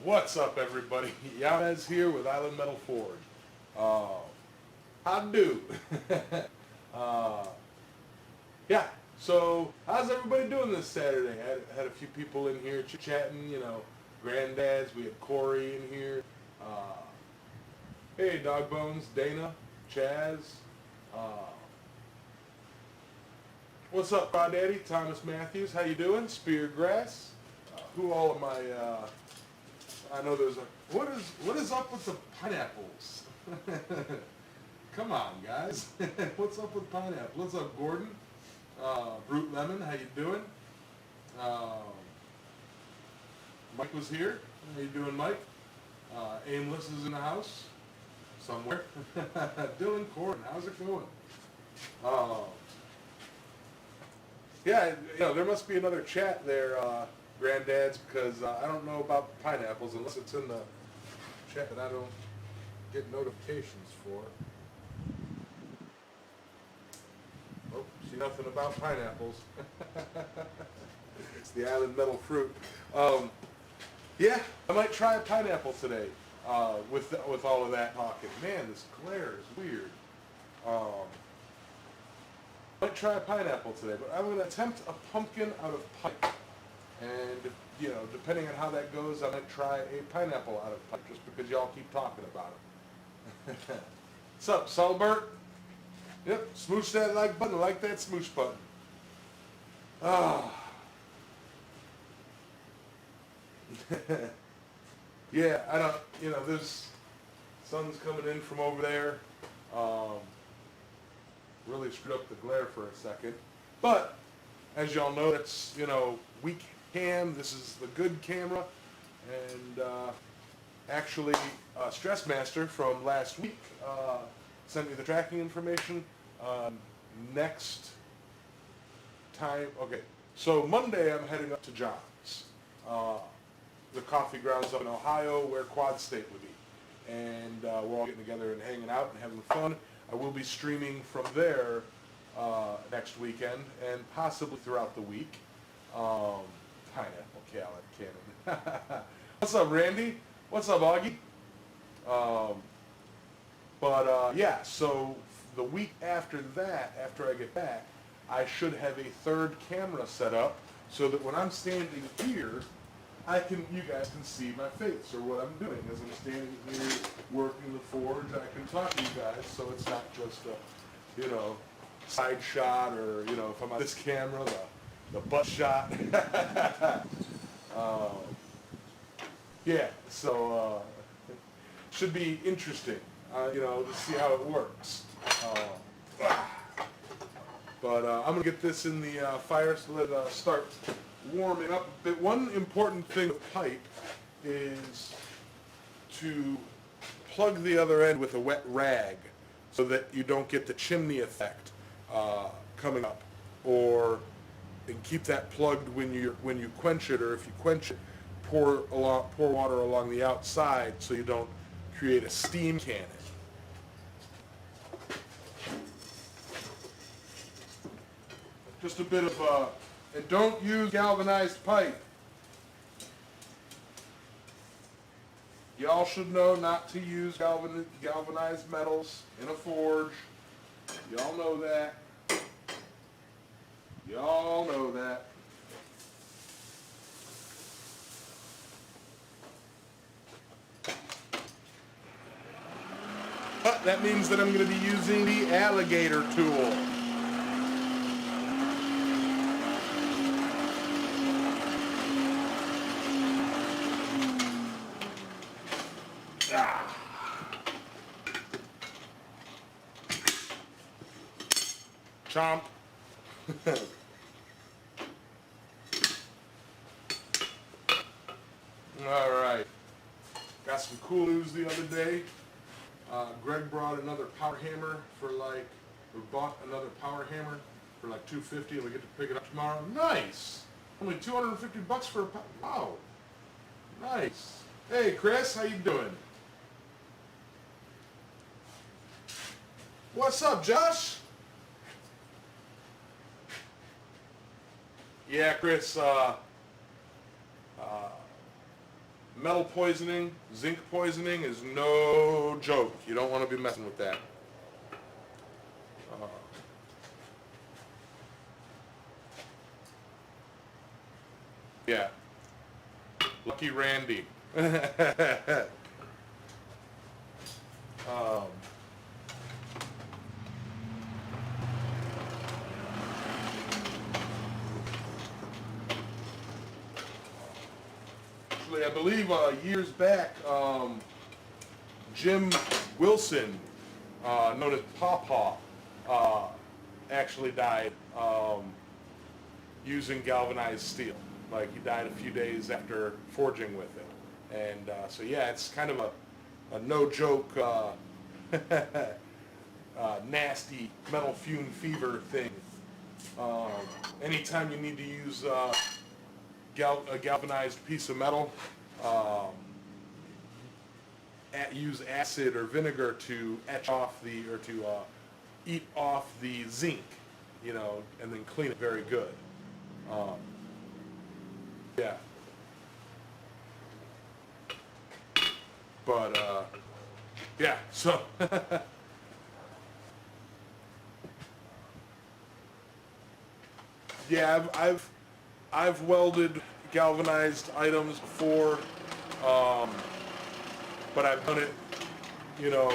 What's up, everybody? Yamez here with Island Metal Forge. How do? uh, yeah, so how's everybody doing this Saturday? Had a few people in here chatting, granddads. We had Corey in here. Hey, Dog Bones, Dana, Chaz. What's up, Daddy? Thomas Matthews, how you doing? Speargrass. Who all of my, I know there's a, what is up with the pineapples? Come on, guys. What's up with pineapple? What's up, Gordon? Brute Lemon, how you doing? Mike was here. How you doing, Mike? Aimless is in the house somewhere. Dylan Corden, how's it going? Yeah, there must be another chat there, granddads, because I don't know about pineapples unless it's in the chat that I don't get notifications for. Oh, see nothing about pineapples. It's the island metal fruit. Yeah, I might try a pineapple today with all of that talking. Man, this glare is weird. Might try a pineapple today, but I'm going to attempt a pumpkin out of pipe. And, depending on how that goes, I might try a pineapple out of pipe just because y'all keep talking about it. What's up, Sulbert? Yep, smooch that like button. I like that smooch button. Yeah, I don't, there's sun's coming in from over there. Really screwed up the glare for a second. But, as y'all know, that's, weak cam. This is the good camera. And actually, Stressmaster from last week sent me the tracking information. Next time, okay. So Monday I'm heading up to John's, the coffee grounds up in Ohio where Quad State would be. And we're all getting together and hanging out and having fun. I will be streaming from there next weekend and possibly throughout the week. Pineapple cannon. What's up, Randy? What's up, Augie? Yeah, so the week after that, after I get back, I should have a third camera set up so that when I'm standing here, you guys can see my face or what I'm doing as I'm standing here working the forge. I can talk to you guys, so it's not just a, side shot or, if I'm on this camera, the butt shot. Yeah, so should be interesting, to see how it works. I'm going to get this in the fire so let it start warming up a bit. One important thing with pipe is to plug the other end with a wet rag so that you don't get the chimney effect coming up, and keep that plugged when you quench it, or if you quench it, pour water along the outside so you don't create a steam cannon. Just a bit of and don't use galvanized pipe. Y'all should know not to use galvanized metals in a forge. Y'all know that. Y'all know that. But that means that I'm going to be using the alligator tool. Chomp. All right. Got some cool news the other day. Greg brought another power hammer bought another power hammer for like $250, and we get to pick it up tomorrow. Nice. Only $250 for a wow. Nice. Hey, Chris, how you doing? What's up, Josh? Yeah, Chris, metal poisoning, zinc poisoning is no joke. You don't want to be messing with that. Yeah. Lucky Randy. um, actually, I believe years back, Jim Wilson, known as Pawpaw, actually died using galvanized steel. Like, he died a few days after forging with it. And so yeah, it's kind of a no joke nasty metal fume fever thing. Anytime you need to use a galvanized piece of metal, use acid or vinegar to etch off or to eat off the zinc, you know, and then clean it very good. Yeah. But yeah, so yeah, I've welded galvanized items before, but I've done it, you know,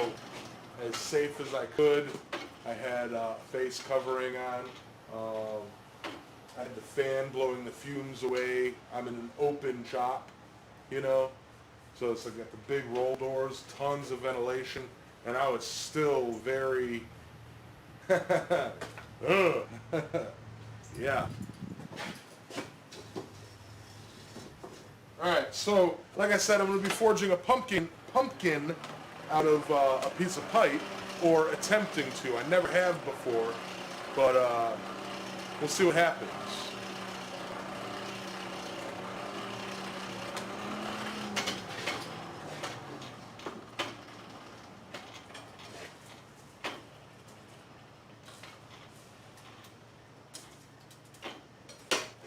as safe as I could. I had a face covering on. I had the fan blowing the fumes away. I'm in an open shop, you know, so it's like got the big roll doors, tons of ventilation, and I was still very, yeah. All right, so like I said, I'm going to be forging a pumpkin out of a piece of pipe, or attempting to. I never have before, but we'll see what happens.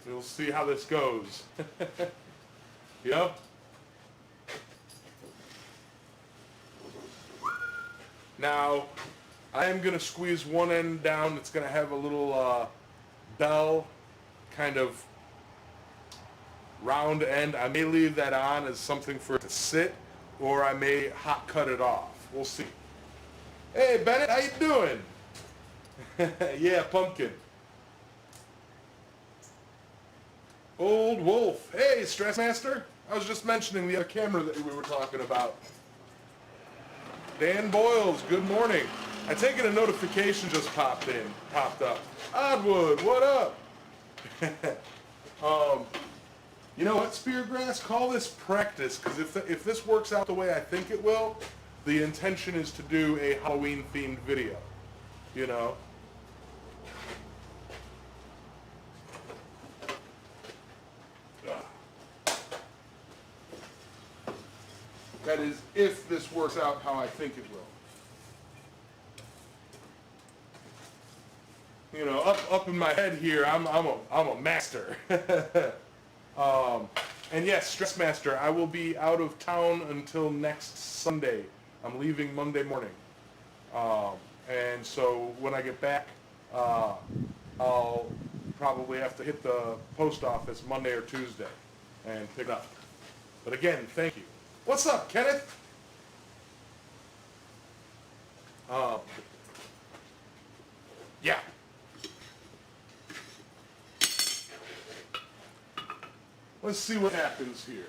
We'll see how this goes. Yep. Now, I am going to squeeze one end down. It's going to have a little bell, kind of round end. I may leave that on as something for it to sit, or I may hot cut it off. We'll see. Hey, Bennett, how you doing? Yeah, pumpkin. Old Wolf. Hey, Stressmaster. I was just mentioning the other camera that we were talking about. Dan Boyles, good morning. I take it a notification just popped up. Oddwood, what up? You know what, Speargrass? Call this practice, because if this works out the way I think it will, the intention is to do a Halloween-themed video. You know? That is, if this works out how I think it will. You know, up in my head here, I'm a master. And yes, Stressmaster, I will be out of town until next Sunday. I'm leaving Monday morning. And so when I get back, I'll probably have to hit the post office Monday or Tuesday and pick it up. But again, thank you. What's up, Kenneth? Yeah. Let's see what happens here.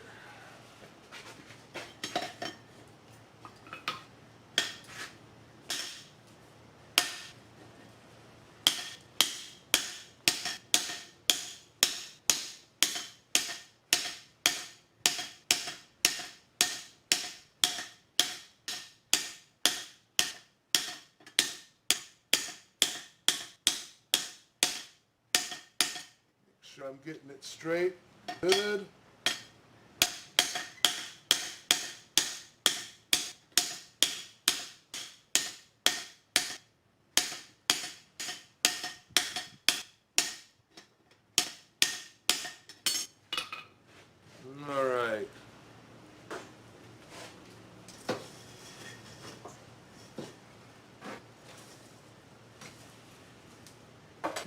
Make sure I'm getting it straight. Good. All right.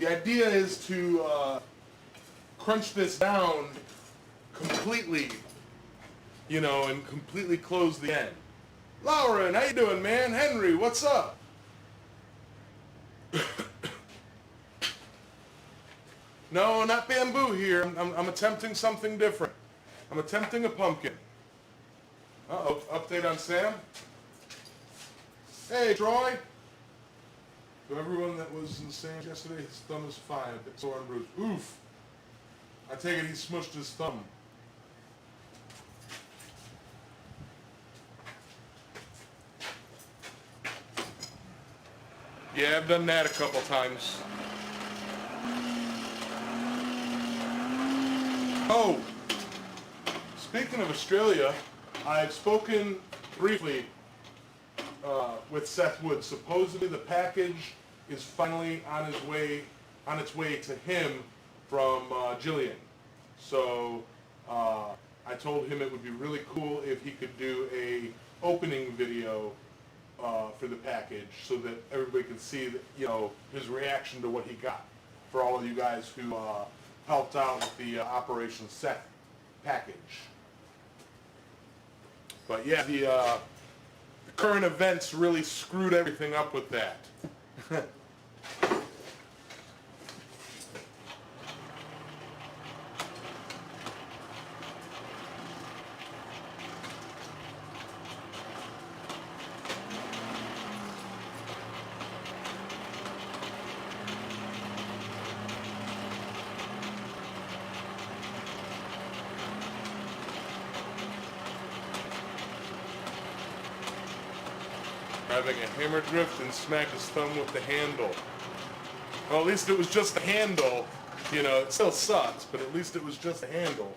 idea is to crunch this down completely, you know, and completely close the end. Lauren, how you doing, man? Henry, what's up? No, not bamboo here. I'm attempting something different. I'm attempting a pumpkin. Uh-oh, update on Sam. Hey, Troy. To everyone that was in Sam yesterday, his thumb is fine. A bit sore and bruised. Oof. I take it he smushed his thumb. Yeah, I've done that a couple times. Oh, speaking of Australia, I've spoken briefly with Seth Wood. Supposedly the package is finally on its way to him from Jillian. So I told him it would be really cool if he could do a opening video for the package so that everybody can see that, you know, his reaction to what he got. For all of you guys who helped out with the Operation Seth package. But yeah, the current events really screwed everything up with that. Having a hammer drift and smack his thumb with the handle. Well, at least it was just the handle. You know, it still sucks, but at least it was just a handle.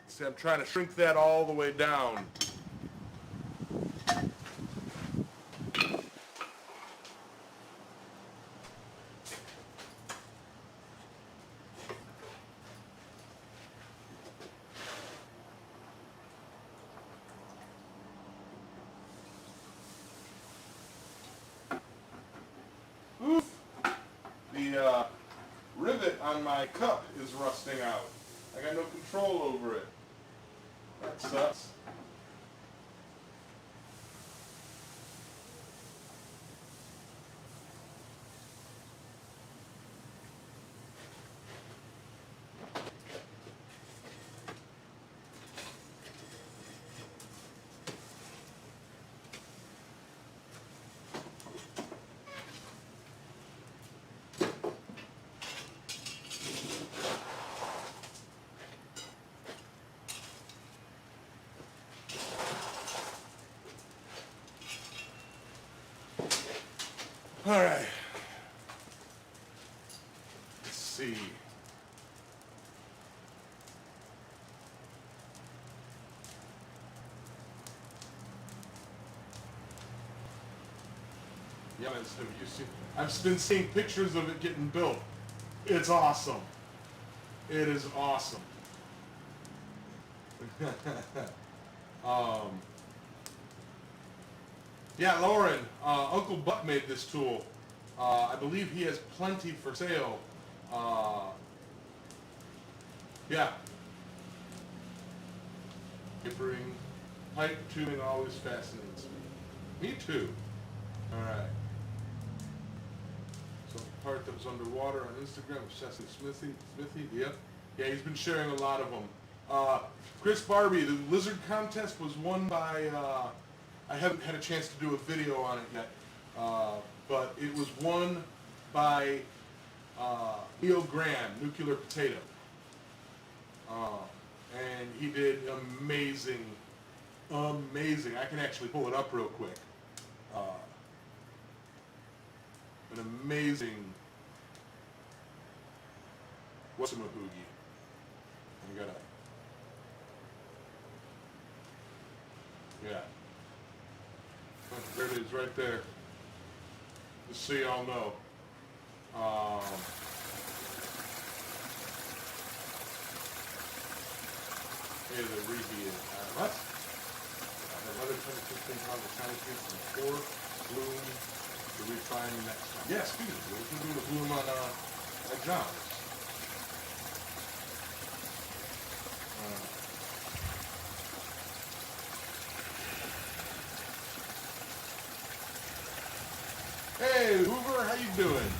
See, I'm trying to shrink that all the way down. Oof! The rivet on my cup is rusting out. I got no control over it. That sucks. All right. Let's see. Yamez, have you seen? I've been seeing pictures of it getting built. It's awesome. It is awesome. Yeah, Lauren, Uncle Buck made this tool. I believe he has plenty for sale. Yeah. Tapering, pipe tubing always fascinates me. Me too. All right. So part that was underwater on Instagram with Chesney Smithy. Yep. Yeah, he's been sharing a lot of them. Chris Barbie, the lizard contest was won by, I haven't had a chance to do a video on it yet, but it was won by Neil Graham, Nuclear Potato. And he did amazing. I can actually pull it up real quick. An amazing what's-a-mahoogie. I gotta, yeah. There it is, right there. Just so y'all know. Hey, the reheat. What? Another 10-15 pounds of Chinese meat from 4 bloom to refine next time. Yeah, speaking of bloom, we're doing a bloom on at John's. Hey, Hoover, how you doing?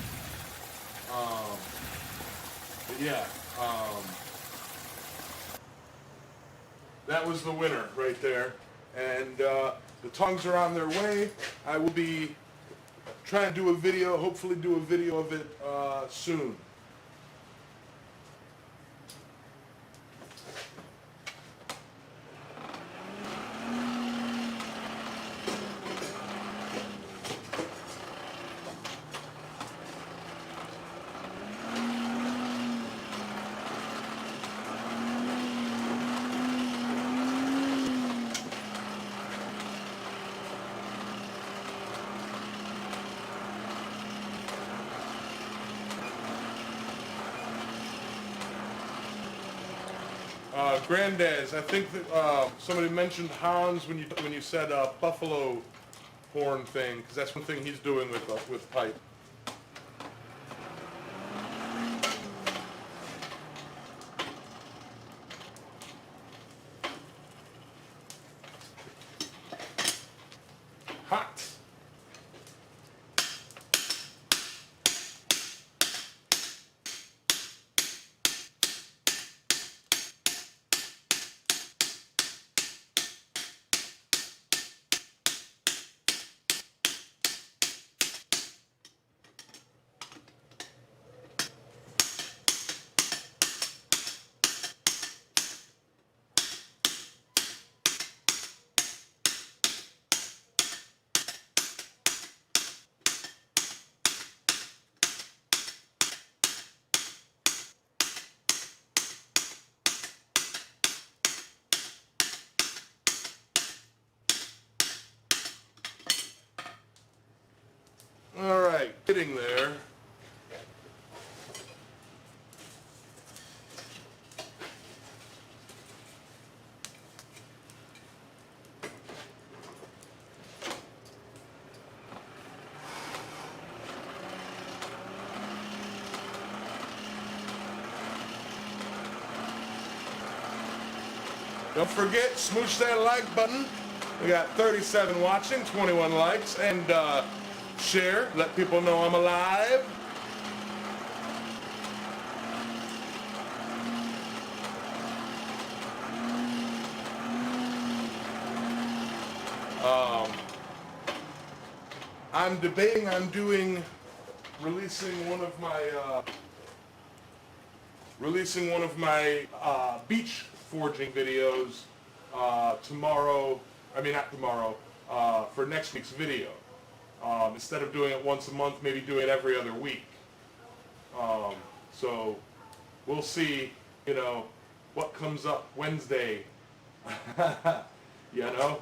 Yeah, that was the winner right there. And the tongs are on their way. I will be trying to do a video, hopefully do a video of it soon. Granddad's, I think that somebody mentioned Hans when you said buffalo horn thing, because that's one thing he's doing with pipe. Hot. Alright, getting there. Don't forget, smoosh that like button. We got 37 watching, 21 likes, and share, let people know I'm alive. I'm debating on releasing one of my beach forging videos tomorrow. I mean, not tomorrow, for next week's video. Instead of doing it once a month, maybe do it every other week. So we'll see, you know, what comes up Wednesday. You know?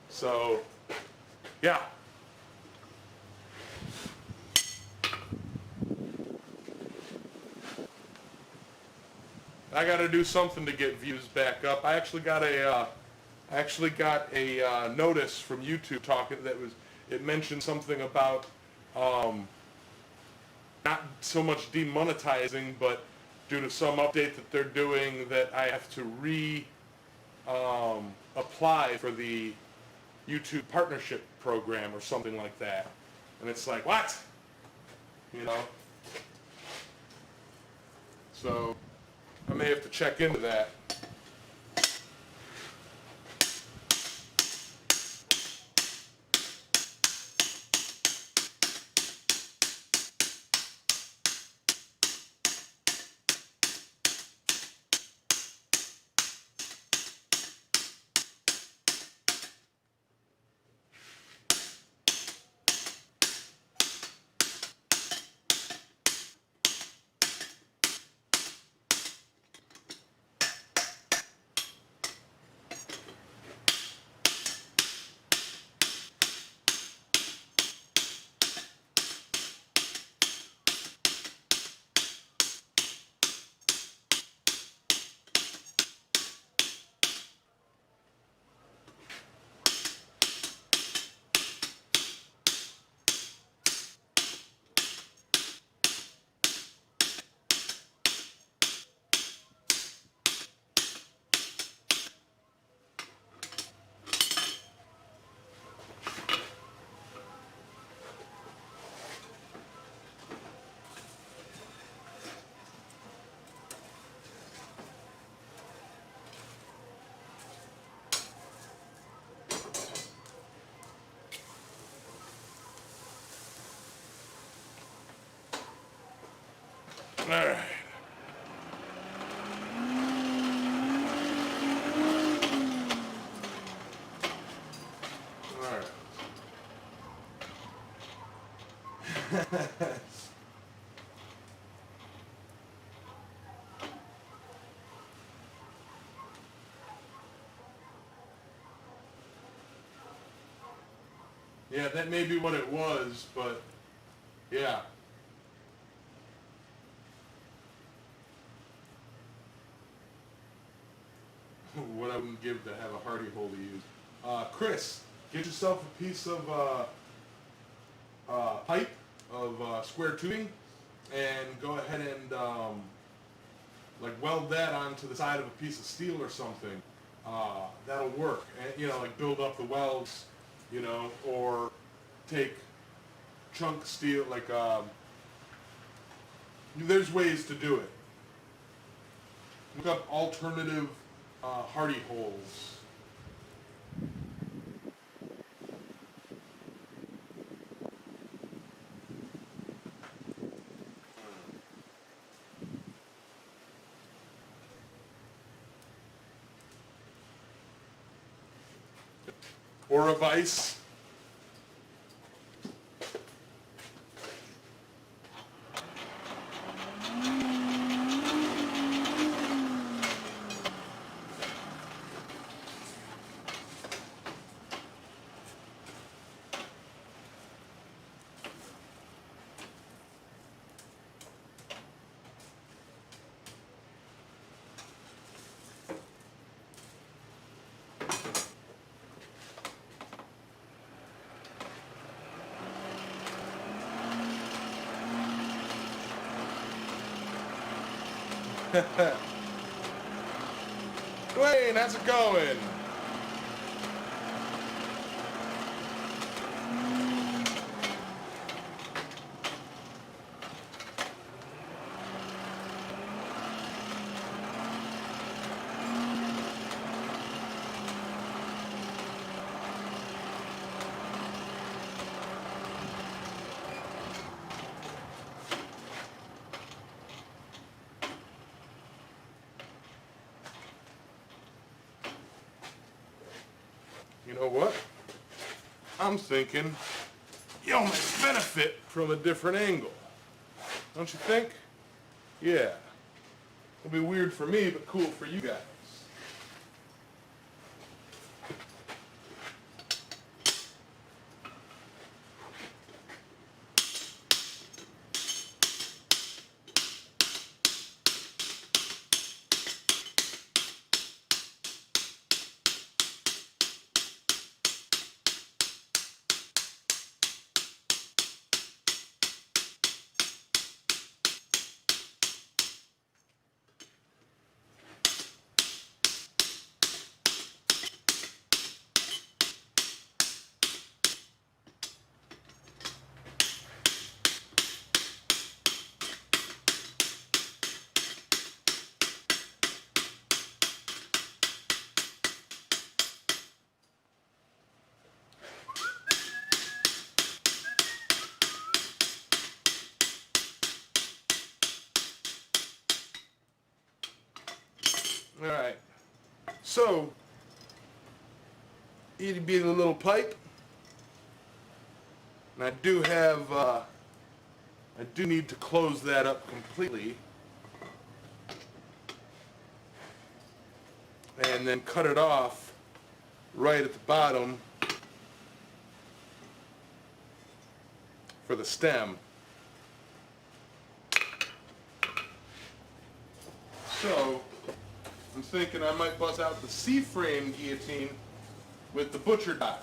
So, yeah. I got to do something to get views back up. I actually got a notice from YouTube talking it mentioned something about not so much demonetizing, but due to some update that they're doing, that I have to apply for the YouTube partnership program or something like that. And it's like, what? You know? So I may have to check into that. All right. All right. Yeah, that may be what it was, but yeah. What I wouldn't give to have a hardy hole to use. Chris, get yourself a piece of pipe of square tubing and go ahead and like weld that onto the side of a piece of steel or something. That'll work. And, you know, like build up the welds, you know, or take chunk steel, like there's ways to do it. Look up alternative hardy holes. Or a vise. Dwayne, how's it going? You know what? I'm thinking you'll benefit from a different angle. Don't you think? Yeah. It'll be weird for me, but cool for you guys. Alright, so, itty bitty little pipe, and I do have, I do need to close that up completely, and then cut it off right at the bottom for the stem. So, I'm thinking I might bust out the C-frame guillotine with the butcher die.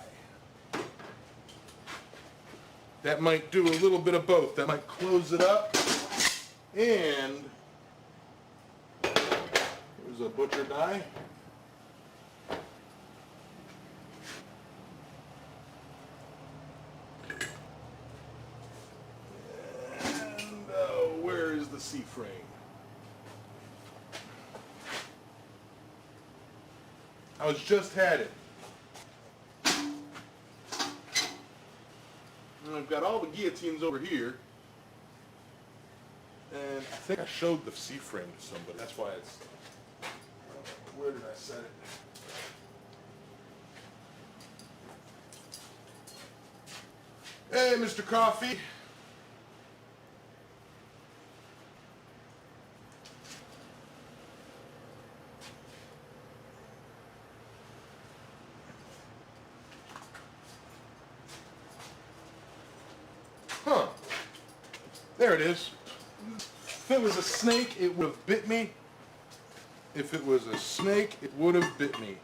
That might do a little bit of both. That might close it up, and here's a butcher die. And where is the C-frame? I was just had it. And I've got all the guillotines over here. And I think I showed the C-frame to somebody. That's why it's... Where did I set it? Hey, Mr. Coffee. Huh. There it is. If it was a snake, it would have bit me. If it was a snake, it would have bit me.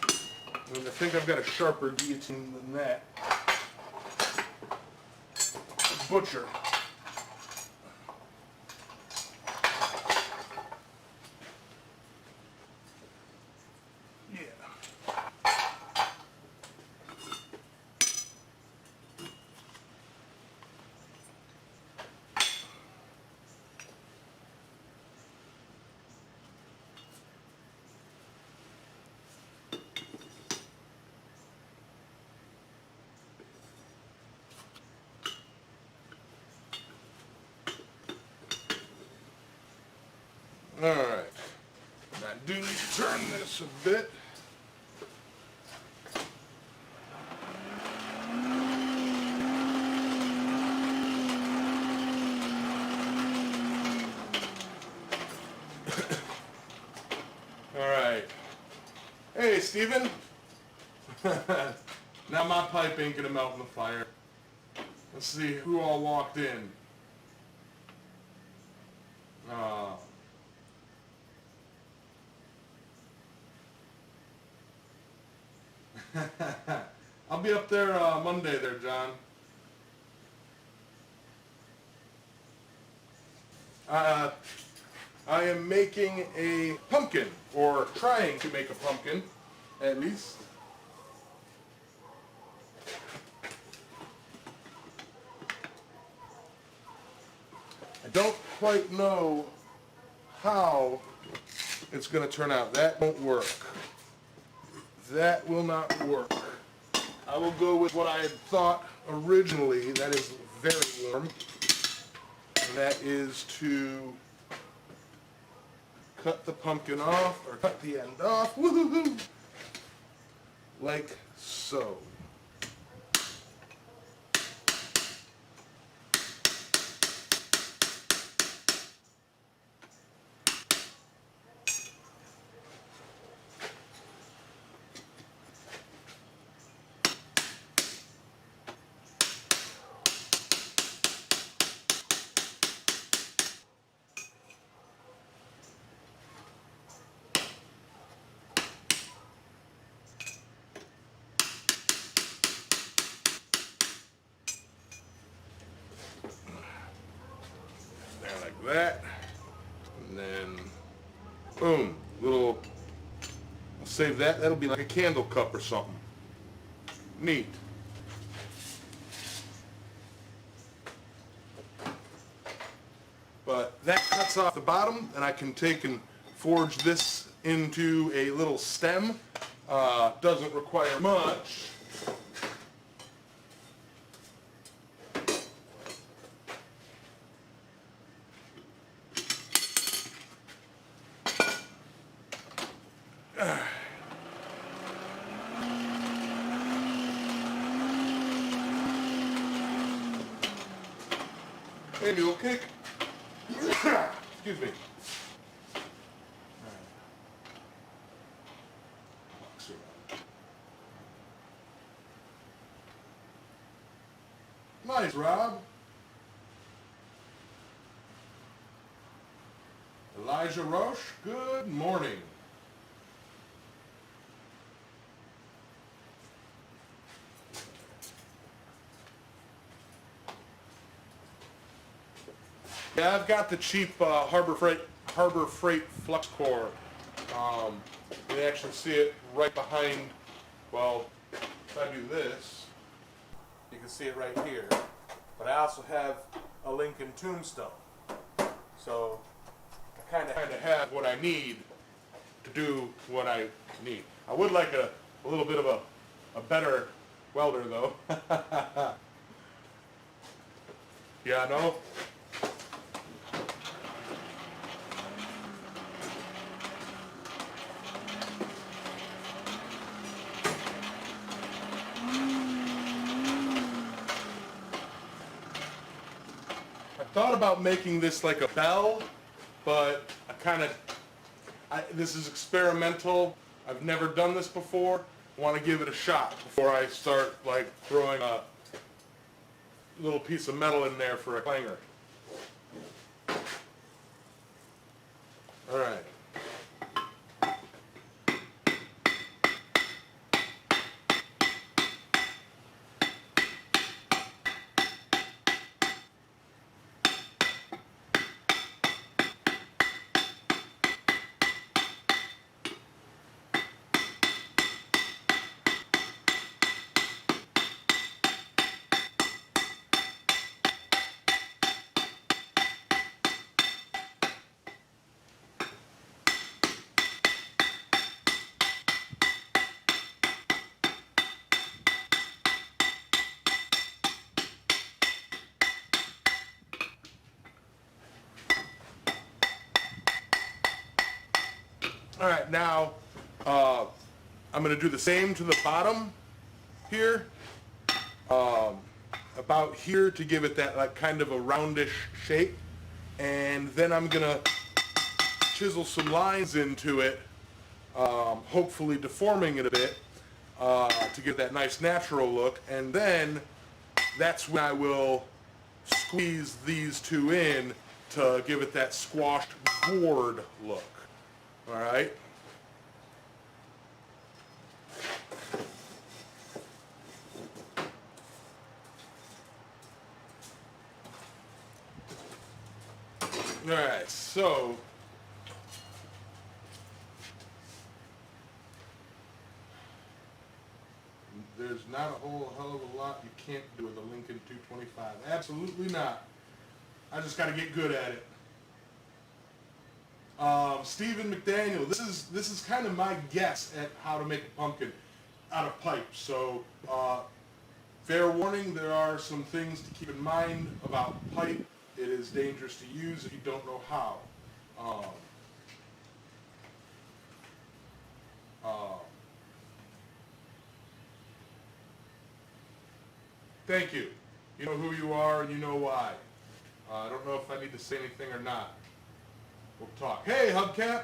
And I think I've got a sharper guillotine than that. Butcher. Alright, I do need to turn this a bit. Alright. Hey, Steven. Now my pipe ain't gonna melt in the fire. Let's see who all walked in. I'll be up there Monday there, John. I am making a pumpkin, or trying to make a pumpkin, at least. I don't quite know how it's going to turn out. That won't work. That will not work. I will go with what I had thought originally. That is very warm. And that is to cut the pumpkin off, or cut the end off, woohoo, like so. Like that, and then boom, little, I'll save that. That'll be like a candle cup or something. Neat. But that cuts off the bottom, and I can take and forge this into a little stem. Doesn't require much. Hey, mule kick. Excuse me. Nice, Rob. Elijah Roche, good morning. Yeah, I've got the cheap Harbor Freight Flux Core. You can actually see it right behind. Well, if I do this, you can see it right here. But I also have a Lincoln Tombstone, so I kind of have what I need to do what I need. I would like a little bit of a better welder though. Yeah, I know. I thought about making this like a bell, but this is experimental. I've never done this before. I want to give it a shot before I start like throwing a little piece of metal in there for a clanger. All right. All right, now I'm going to do the same to the bottom here, about here to give it that like kind of a roundish shape, and then I'm going to chisel some lines into it, hopefully deforming it a bit to give that nice natural look, and then that's when I will squeeze these two in to give it that squashed board look. All right. All right, so there's not a whole hell of a lot you can't do with a Lincoln 225. Absolutely not. I just got to get good at it. Stephen McDaniel, this is kind of my guess at how to make a pumpkin out of pipe. So fair warning, there are some things to keep in mind about pipe. It is dangerous to use if you don't know how. Thank you. You know who you are and you know why. I don't know if I need to say anything or not. We'll talk. Hey, Hubcap.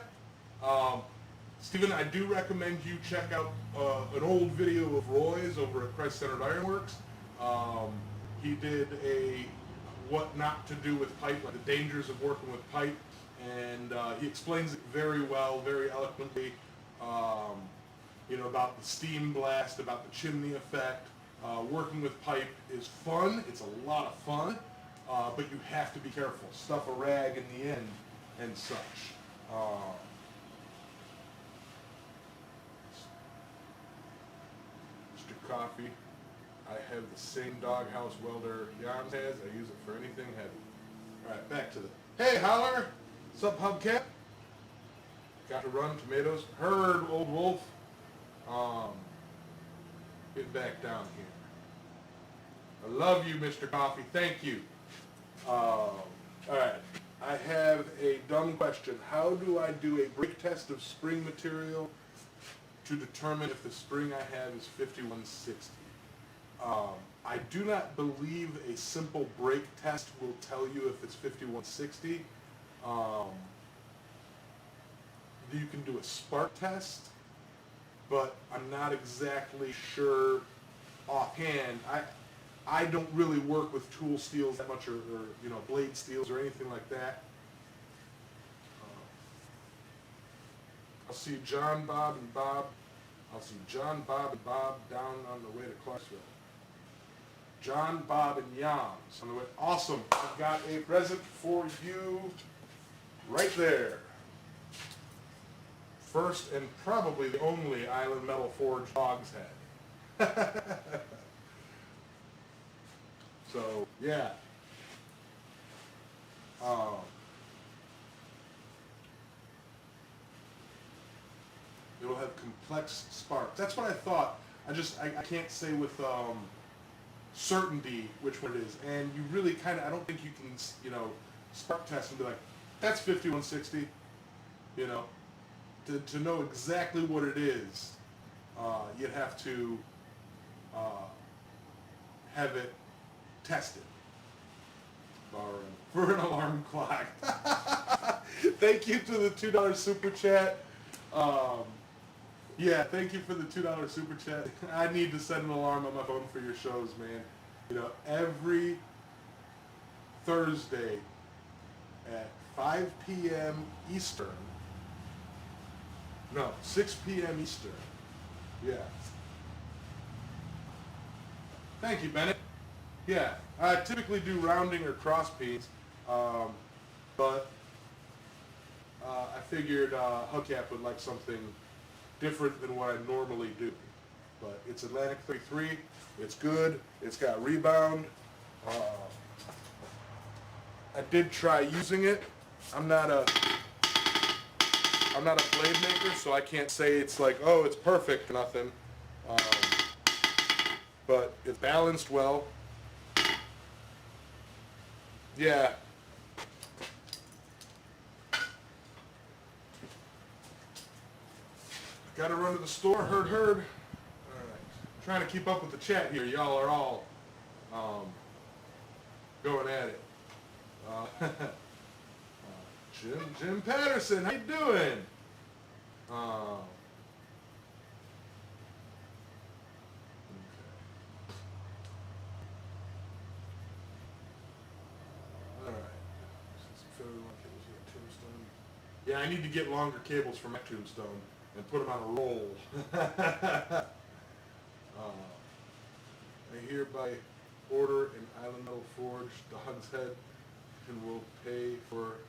Stephen, I do recommend you check out an old video of Roy's over at Christ-Centered Ironworks. He did a what not to do with pipe, like the dangers of working with pipe, and he explains it very well, very eloquently, you know, about the steam blast, about the chimney effect. Working with pipe is fun. It's a lot of fun, but you have to be careful. Stuff a rag in the end and such. Mr. Coffee, I have the same doghouse welder Yamez has. I use it for anything heavy. Alright, back to the... Hey, Holler! What's up, Hubcap? Got to run, tomatoes. Heard, old wolf. Get back down here. I love you, Mr. Coffee. Thank you. Alright. I have a dumb question. How do I do a break test of spring material to determine if the spring I have is 5160. I do not believe a simple brake test will tell you if it's 5160. You can do a spark test, but I'm not exactly sure offhand. I don't really work with tool steels that much, or you know, blade steels or anything like that. I'll see John, Bob, and Bob. I'll see John, Bob, and Bob down on the way to Clarksville. John, Bob, and Yamez on the way. Awesome. I've got a present for you right there. First and probably the only Island Metal Forge dog's head. So, yeah. It'll have complex sparks. That's what I thought. I can't say with certainty which one it is. And you really kind of, I don't think you can, you know, spark test and be like, that's 5160, you know. To know exactly what it is, you'd have to have it tested for an alarm clock. Thank you to the $2 super chat. Yeah, thank you for the $2 super chat. I need to set an alarm on my phone for your shows, man. You know, every Thursday at 5 p.m. Eastern. No, 6 p.m. Eastern. Yeah. Thank you, Bennett. Yeah, I typically do rounding or cross beams, but I figured Hubcap would like something different than what I normally do. But it's Atlantic 33. It's good. It's got rebound. I did try using it. I'm not a blade maker, so I can't say it's like, oh, it's perfect or nothing. But it's balanced well. Yeah. Gotta run to the store, herd. Alright. Trying to keep up with the chat here. Y'all are all going at it. Jim Patterson, how you doing? Okay. Yeah, I need to get longer cables for my tombstone and put them on a roll. I hereby order an Island Metal Forge dog's head and will pay for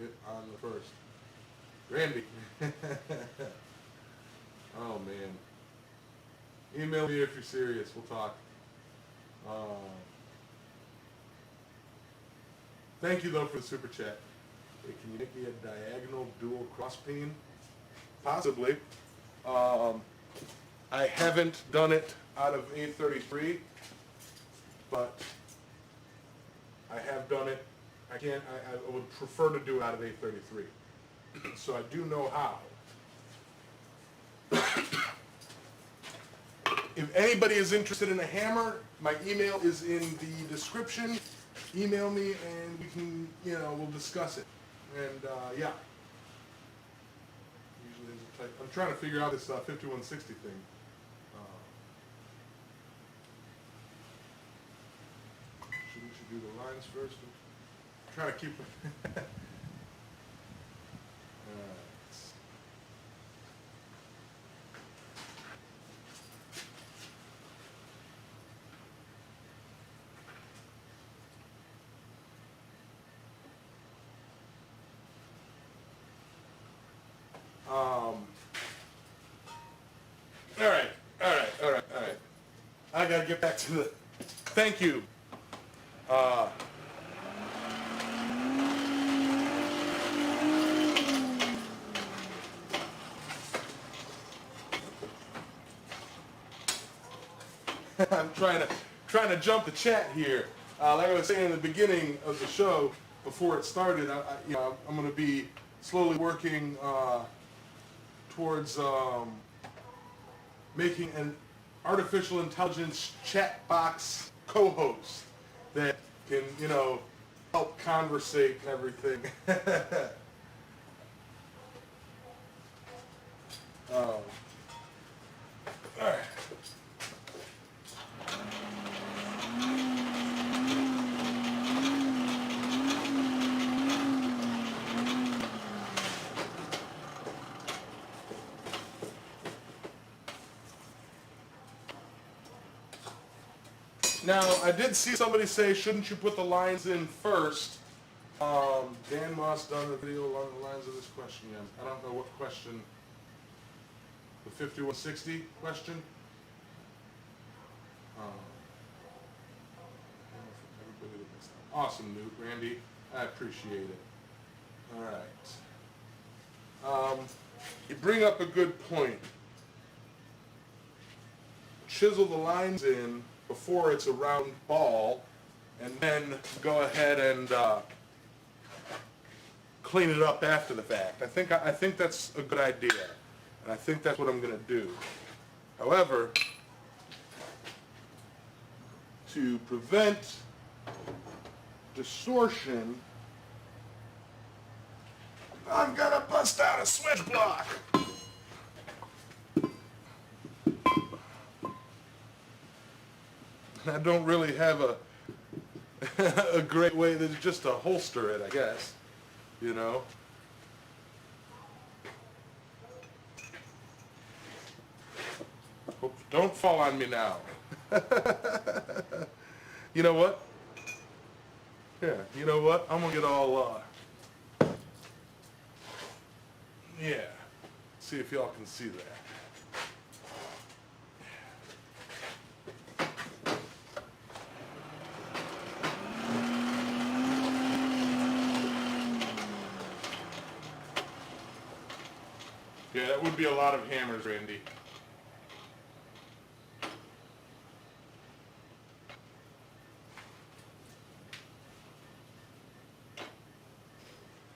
it on the 1st. Randy. Oh man. Email me if you're serious. We'll talk. Thank you though for the super chat. Hey, can you make me a diagonal dual cross peen? Possibly. I haven't done it out of A33, but I have done it. I would prefer to do it out of A33. So I do know how. If anybody is interested in a hammer, my email is in the description. Email me and we can, we'll discuss it. And yeah. Usually there's a type. I'm trying to figure out this 5160 thing. We should do the lines first. I'm trying to keep. All right. I gotta get back to the, thank you. I'm trying to jump the chat here. Like I was saying in the beginning of the show, before it started, I'm going to be slowly working towards making an artificial intelligence chat box co-host that can, you know, help conversate and everything. All right. Now, I did see somebody say, shouldn't you put the lines in first? Dan Moss done a video along the lines of this question. Yeah, I don't know what question. The 5160 question? Everybody that missed out. Awesome, Newt, Randy. I appreciate it. All right. You bring up a good point. Chisel the lines in before it's a round ball, and then go ahead and clean it up after the fact. I think that's a good idea, and I think that's what I'm going to do. However, to prevent distortion, I'm going to bust out a switch block. I don't really have a great way just to holster it, I guess, you know. Don't fall on me now. You know what? Yeah, you know what? I'm gonna get all, yeah. See if y'all can see that. Yeah, that would be a lot of hammers, Randy.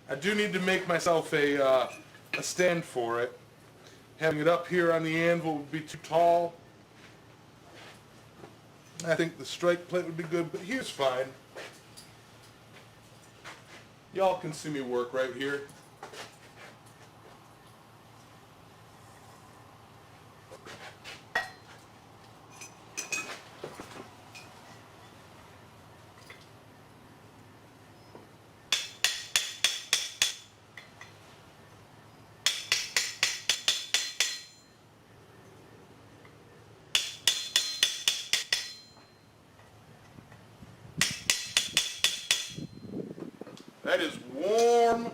I do need to make myself a stand for it. Having it up here on the anvil would be too tall. I think the strike plate would be good, but here's fine. Y'all can see me work right here. That is warm.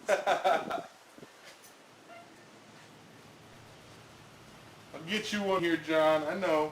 I'll get you one here, John. I know.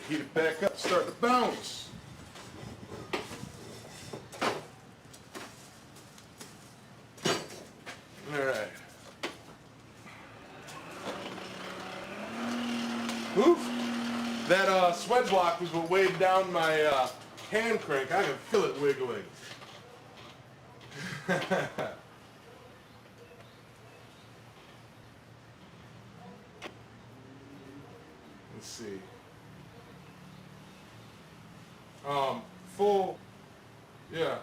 Heat it back up, start to bounce. All right. Oof. That swedge lock was what weighed down my hand crank. I can feel it wiggling. Let's see. Full, yeah.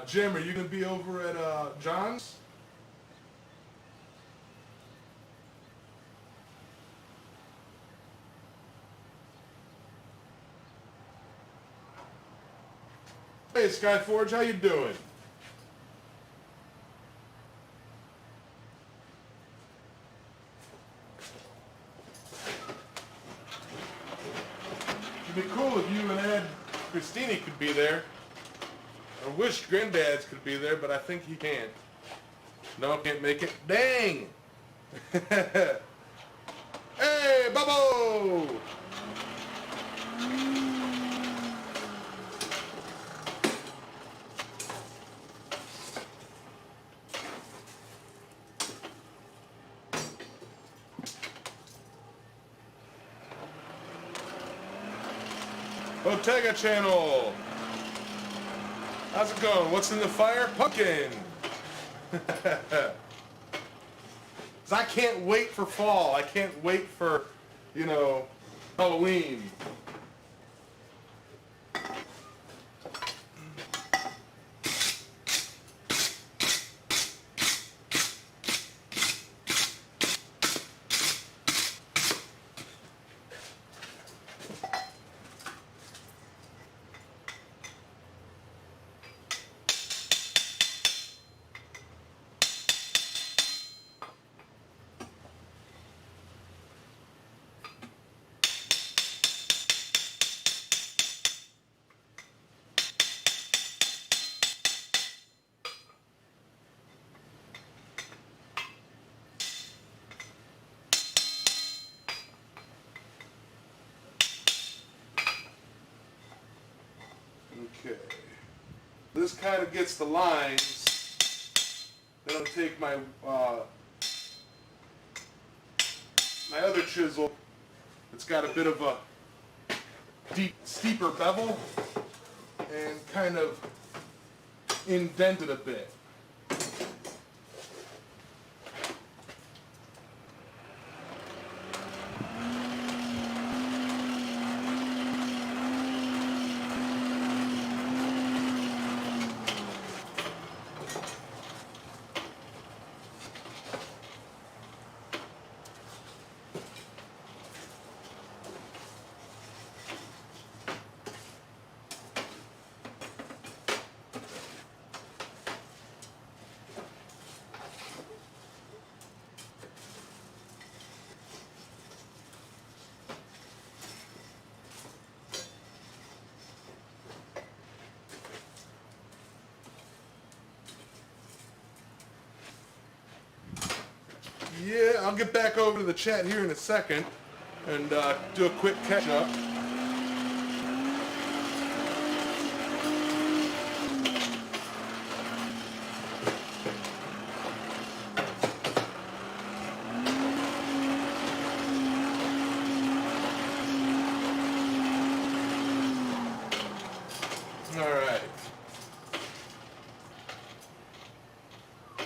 Jim, are you going to be over at John's? Hey, Skyforge, how you doing? It'd be cool if you and Ed Christine could be there. I wish Granddad's could be there, but I think he can't. No, can't make it. Dang! Hey, Bubbo! Bottega Channel! How's it going? What's in the fire? Pumpkin! I can't wait for fall. I can't wait for, you know, Halloween. Okay. This kind of gets the lines. Then I'll take my my other chisel. It's got a bit of a steeper bevel and kind of indent it a bit. Yeah, I'll get back over to the chat here in a second and do a quick catch up.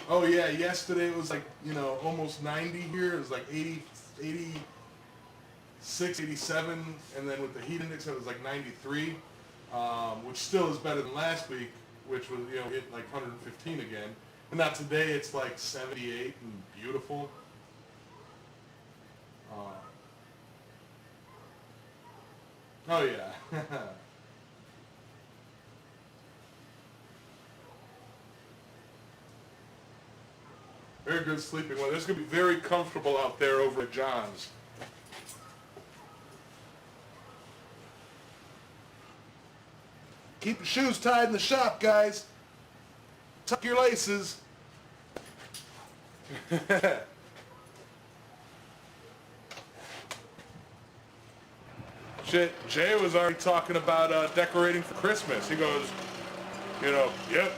Oh yeah, yesterday it was like, you know, almost 90 here. It was like 80, 86, 87, and then with the heat index it was like 93, which still is better than last week, which was, you know, hit like 115 again. And now today it's like 78 and beautiful. Oh yeah. Very good sleeping weather. It's going to be very comfortable out there over at John's. Keep your shoes tied in the shop, guys. Tuck your laces. Shit, Jay was already talking about decorating for Christmas. He goes, you know, yep.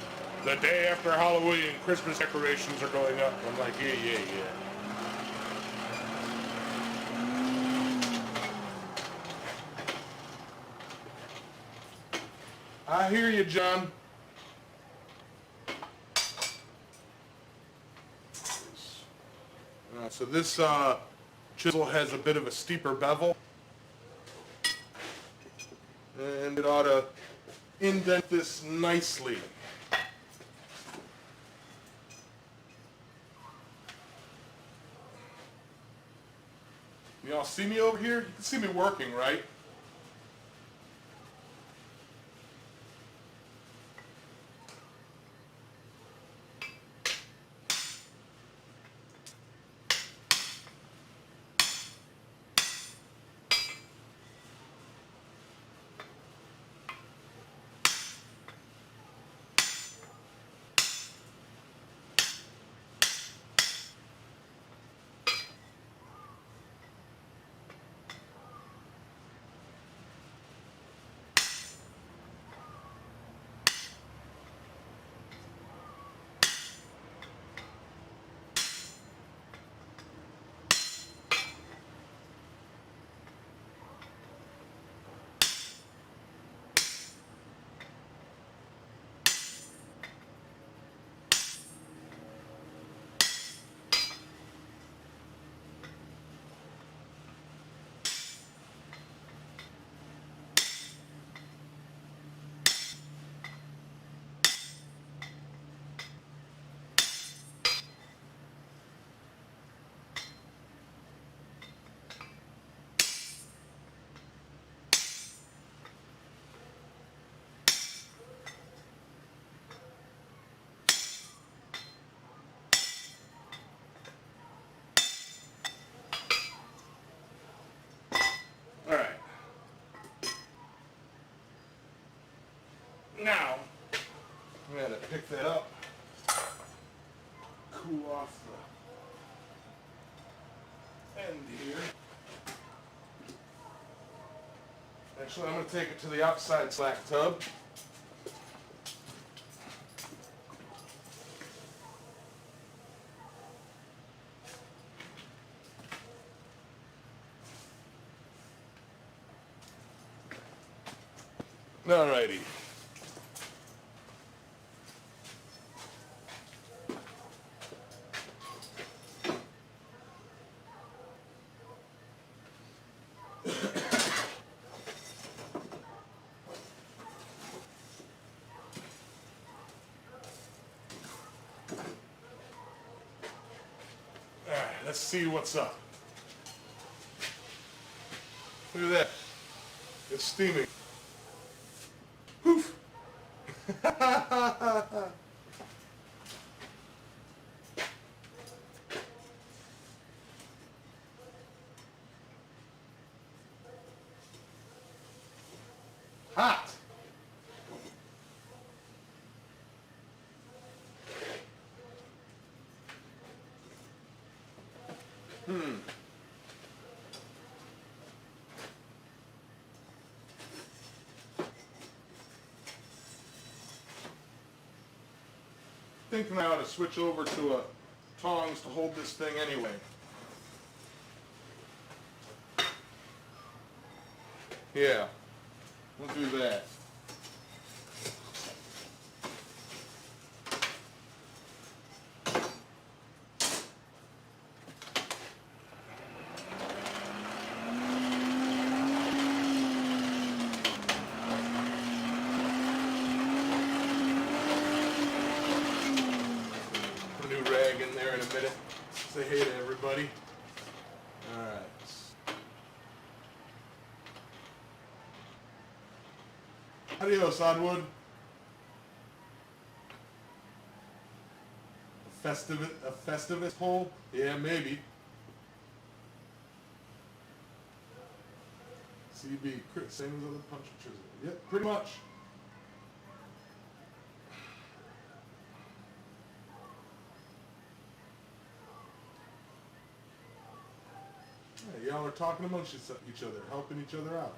The day after Halloween, Christmas decorations are going up. I'm like, yeah. I hear you, John. So this chisel has a bit of a steeper bevel. ought to indent this nicely. Y'all see me over here? You can see me working, right? All right. Now, I'm going to pick that up, cool off the end here. Actually, I'm going to take it to the outside slack tub. Alrighty. Alright, let's see what's up. Look at that. It's steaming. Poof! Hot! I think I ought to switch over to a tongs to hold this thing anyway. Yeah, we'll do that. In there in a minute. Say hey to everybody. Alright. Adios, Oddwood. A Festivus hole? Yeah, maybe. CB, same as other punch and chisel. Yep, pretty much. Y'all are talking amongst each other, helping each other out.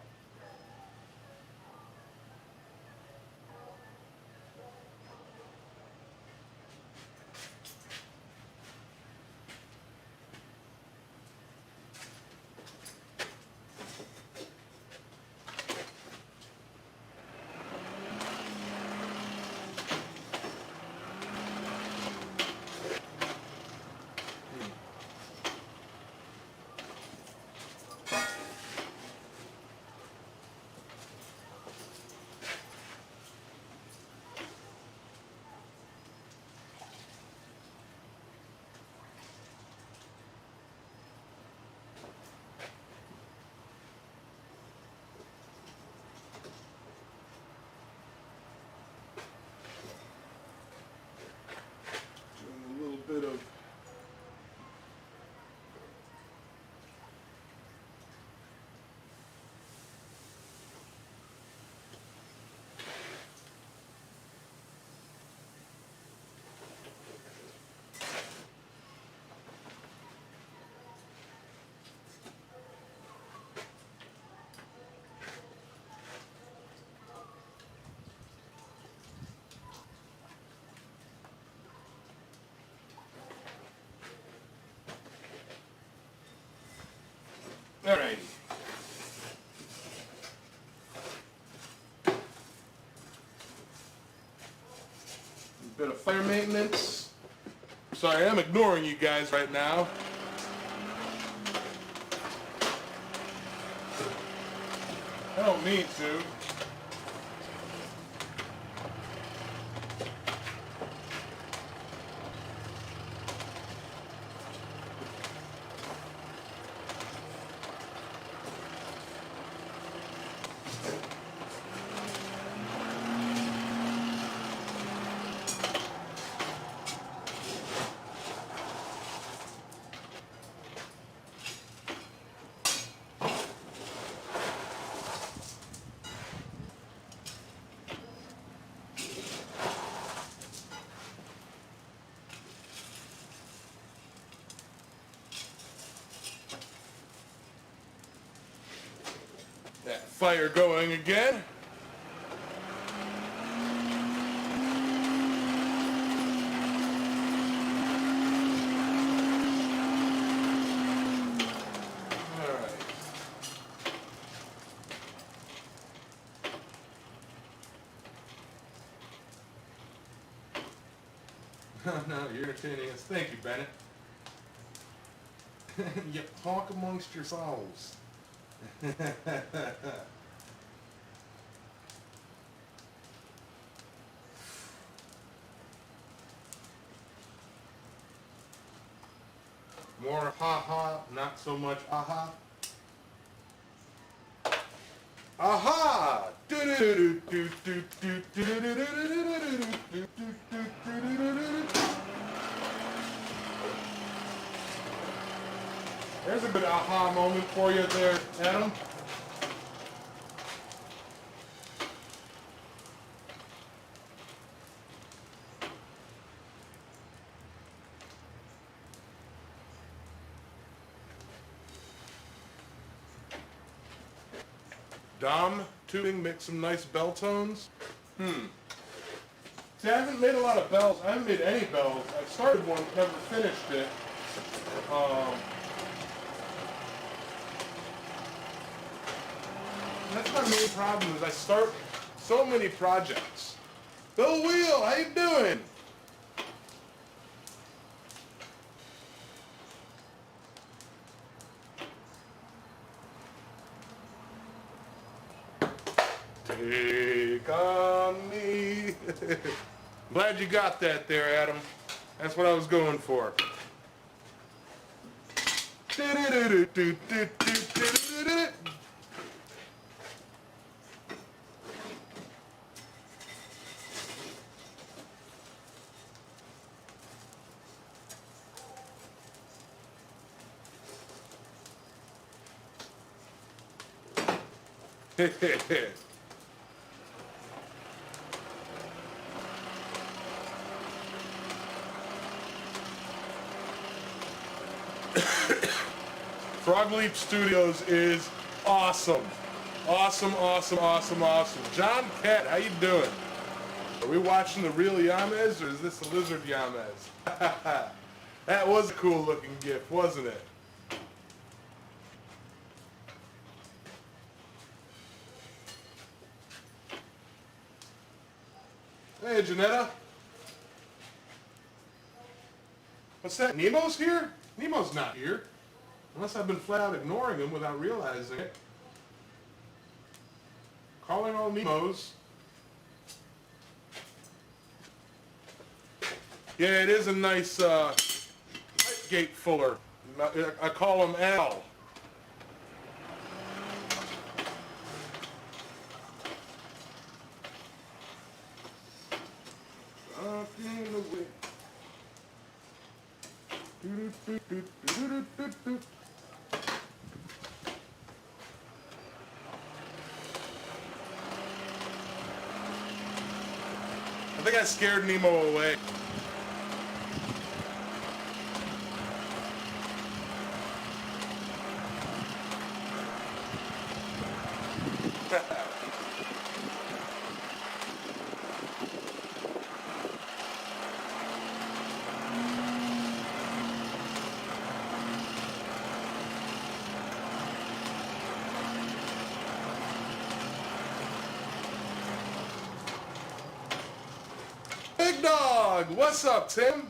Alrighty. A bit of fire maintenance. Sorry, I'm ignoring you guys right now. I don't mean to. That fire going again. Alright. No, you're entertaining us. Thank you, Bennett. You talk amongst yourselves. More ha-ha, not so much aha. Aha! There's a good aha moment for you there, Adam. Dom tubing makes some nice bell tones. See, I haven't made a lot of bells. I haven't made any bells. I started one, never finished it. That's my main problem is I start so many projects. Bill Wheel, how you doing? Take on me. Glad you got that there, Adam. That's what I was going for. Frog Leap Studios is awesome. Awesome, awesome, awesome, awesome. John Cat, how you doing? Are we watching the real Yamez or is this a lizard Yamez? That was a cool looking gift, wasn't it? Hey, Janetta. What's that? Nemo's here? Nemo's not here. Unless I've been flat out ignoring him without realizing it. Calling all Nemos. Yeah, it is a nice pipe gate fuller. I call him Al. I think I scared Nemo away. Big Dog! What's up, Tim?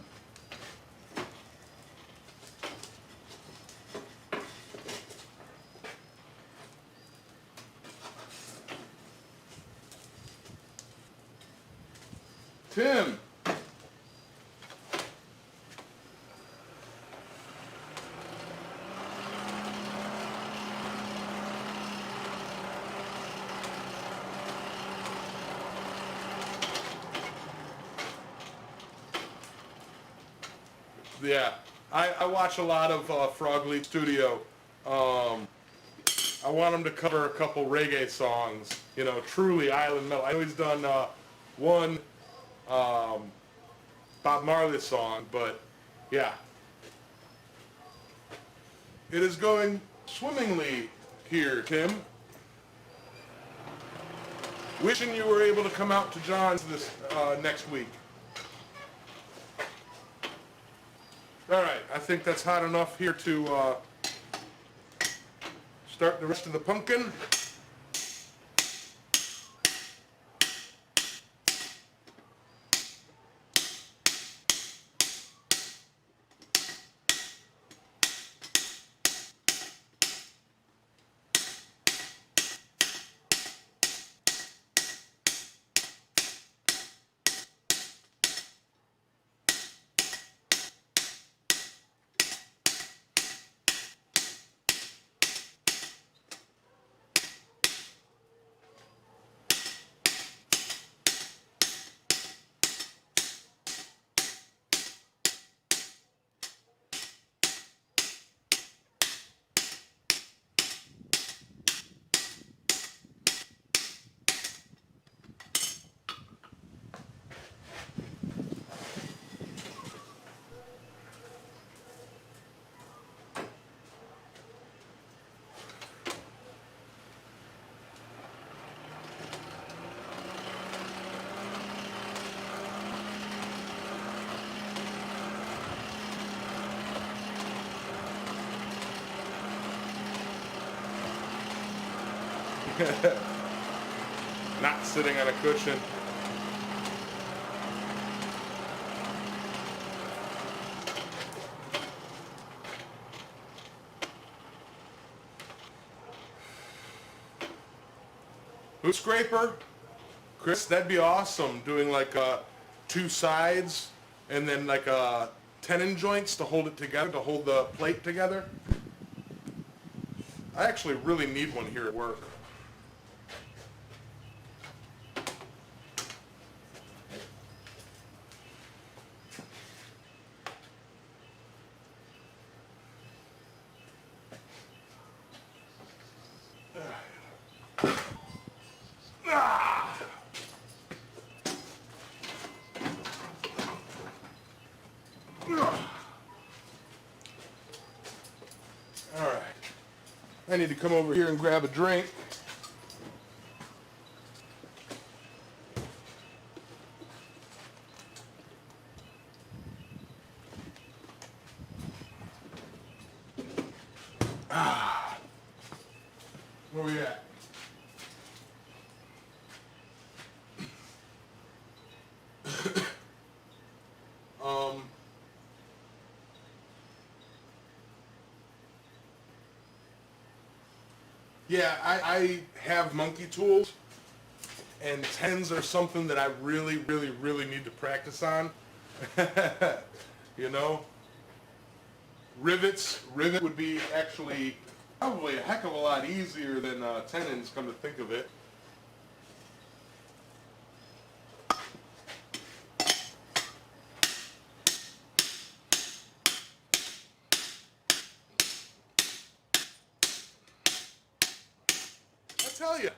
Tim! Yeah, I watch a lot of Frog Leap Studio. I want him to cover a couple reggae songs, you know, truly island metal. I know he's done one Bob Marley song, but yeah. It is going swimmingly here, Tim. Wishing you were able to come out to John's this next week. All right, I think that's hot enough here to start the rest of the pumpkin. Not sitting on a cushion. Boot scraper? Chris, that'd be awesome. Doing like two sides and then like tenon joints to hold it together, to hold the plate together. I actually really need one here at work. Alright, I need to come over here and grab a drink. Where we at? Yeah, I have monkey tools, and tens are something that I really need to practice on. You know? Rivet would be actually probably a heck of a lot easier than tenons, come to think of it. I tell you,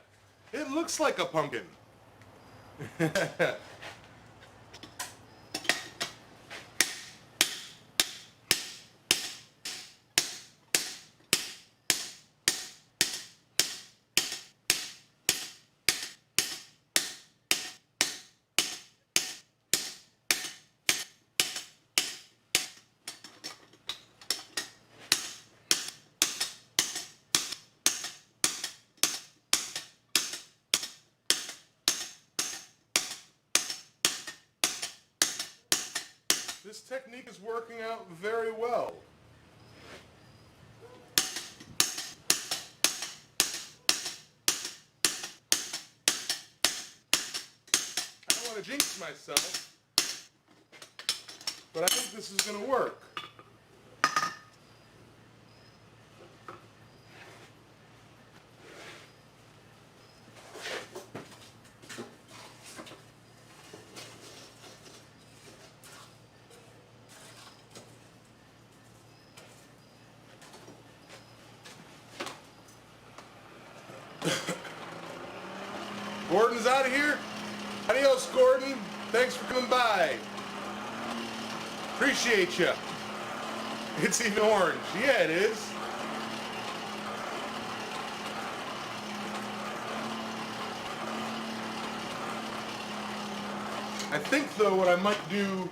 it looks like a pumpkin. this technique is working out very well. I don't want to jinx myself, but I think this is going to work. Gordon's out of here. Adios, Gordon. Thanks for coming by. Appreciate you. It's even orange. Yeah, it is. I think, though, what I might do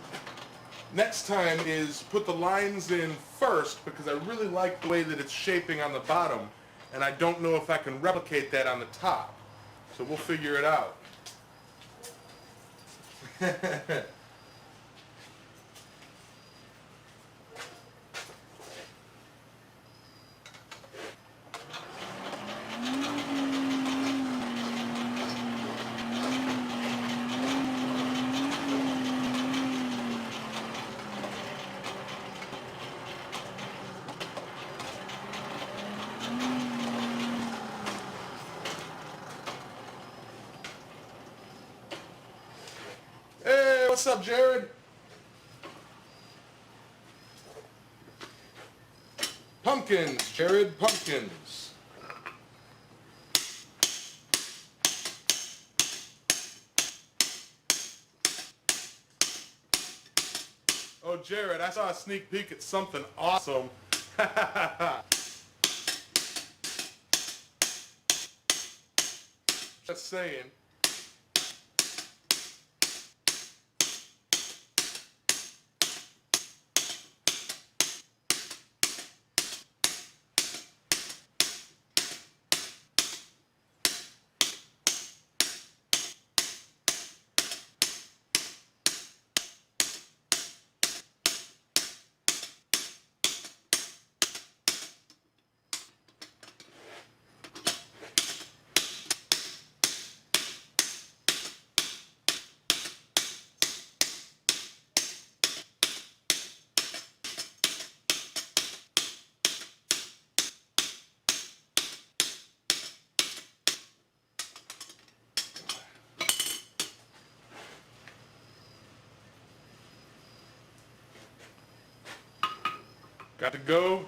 next time is put the lines in first, because I really like the way that it's shaping on the bottom, and I don't know if I can replicate that on the top. So we'll figure it out. Hey, what's up, Jared? Pumpkins, Jared, pumpkins. Oh, Jared, I saw a sneak peek at something awesome. Just saying. Got to go.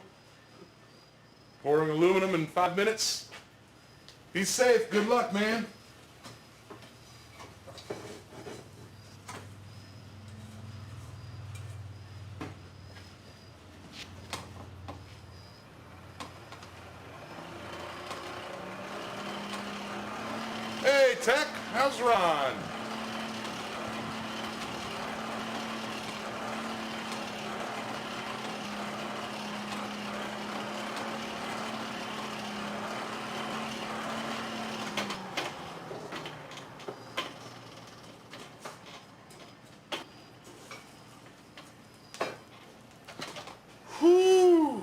Pouring aluminum in 5 minutes. Be safe. Good luck, man. Hey, Tech. How's Ron? Whew.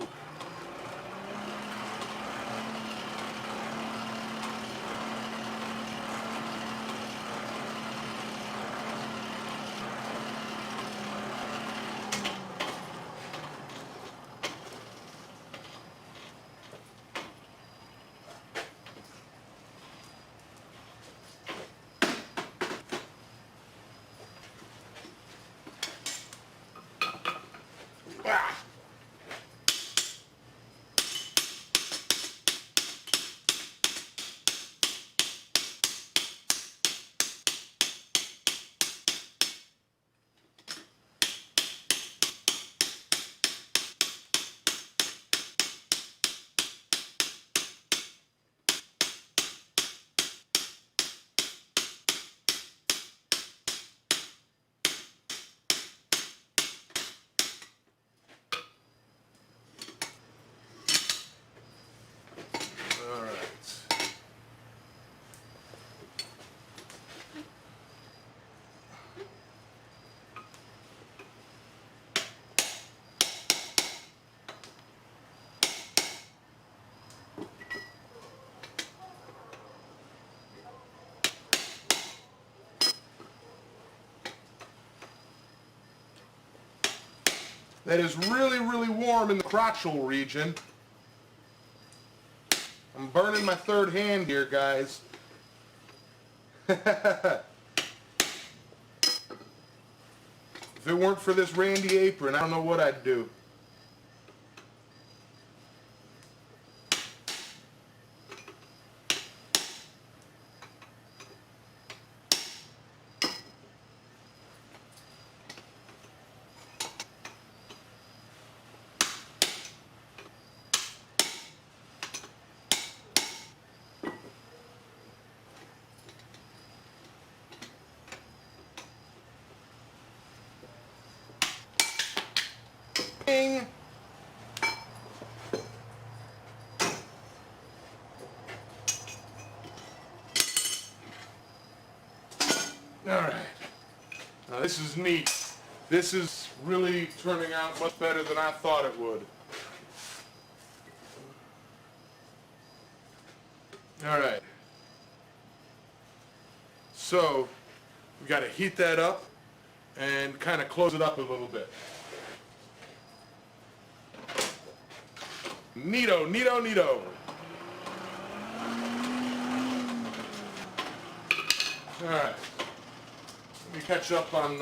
that is really, really warm in the crotchal region. I'm burning my third hand here, guys. If it weren't for this Randy apron, I don't know what I'd do. Bing. Alright, now this is neat. This is really turning out much better than I thought it would. Alright, so we got to heat that up and kind of close it up a little bit. Neato, neato, neato. Alright. Let me catch up on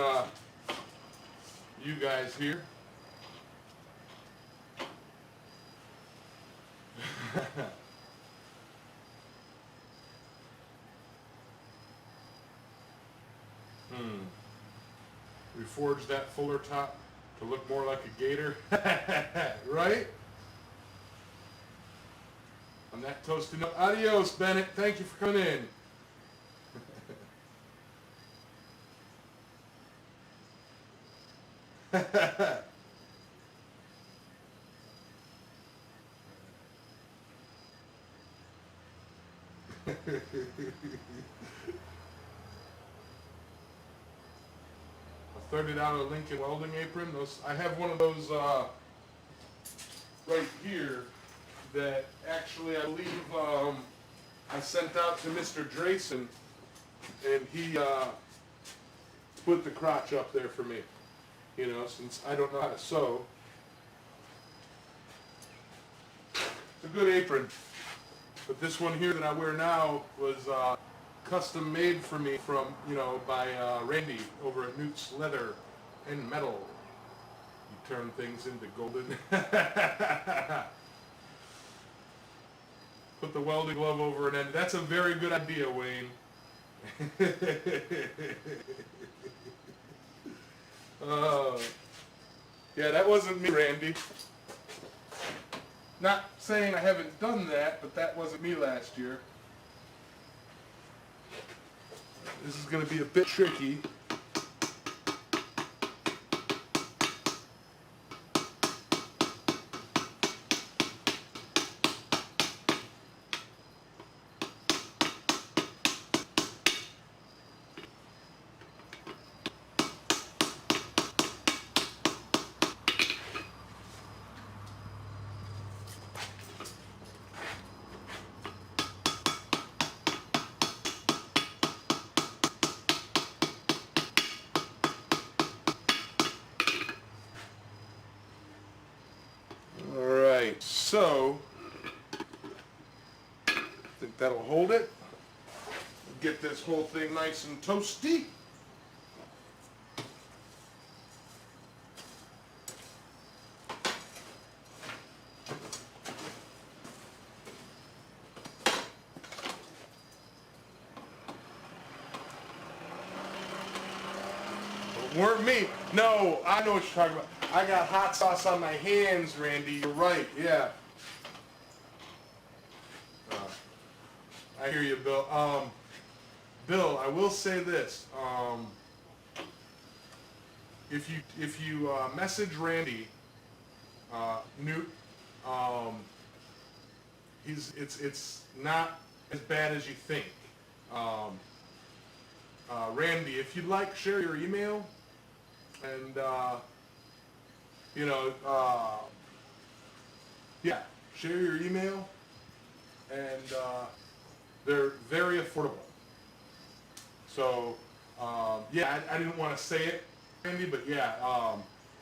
you guys here. We forged that fuller top to look more like a gator. Right? On that toasty note. Adios, Bennett. Thank you for coming in. A $30 Lincoln welding apron. I have one of those right here that actually I believe I sent out to Mr. Drayson, and he put the crotch up there for me. You know, since I don't know how to sew. It's a good apron. But this one here that I wear now was custom made for me from, by Randy over at Newt's Leather and Metal. You turn things into golden. Put the welding glove over an end. That's a very good idea, Wayne. Yeah, that wasn't me, Randy. Not saying I haven't done that, but that wasn't me last year. This is going to be a bit tricky. So, I think that'll hold it. Get this whole thing nice and toasty. It weren't me. No, I know what you're talking about. I got hot sauce on my hands, Randy. You're right, yeah. I hear you, Bill. Bill, I will say this. If you message Randy, Newt, it's not as bad as you think. Randy, if you'd like, share your email, and yeah, share your email, and they're very affordable. So, yeah, I didn't want to say it, Randy, but yeah,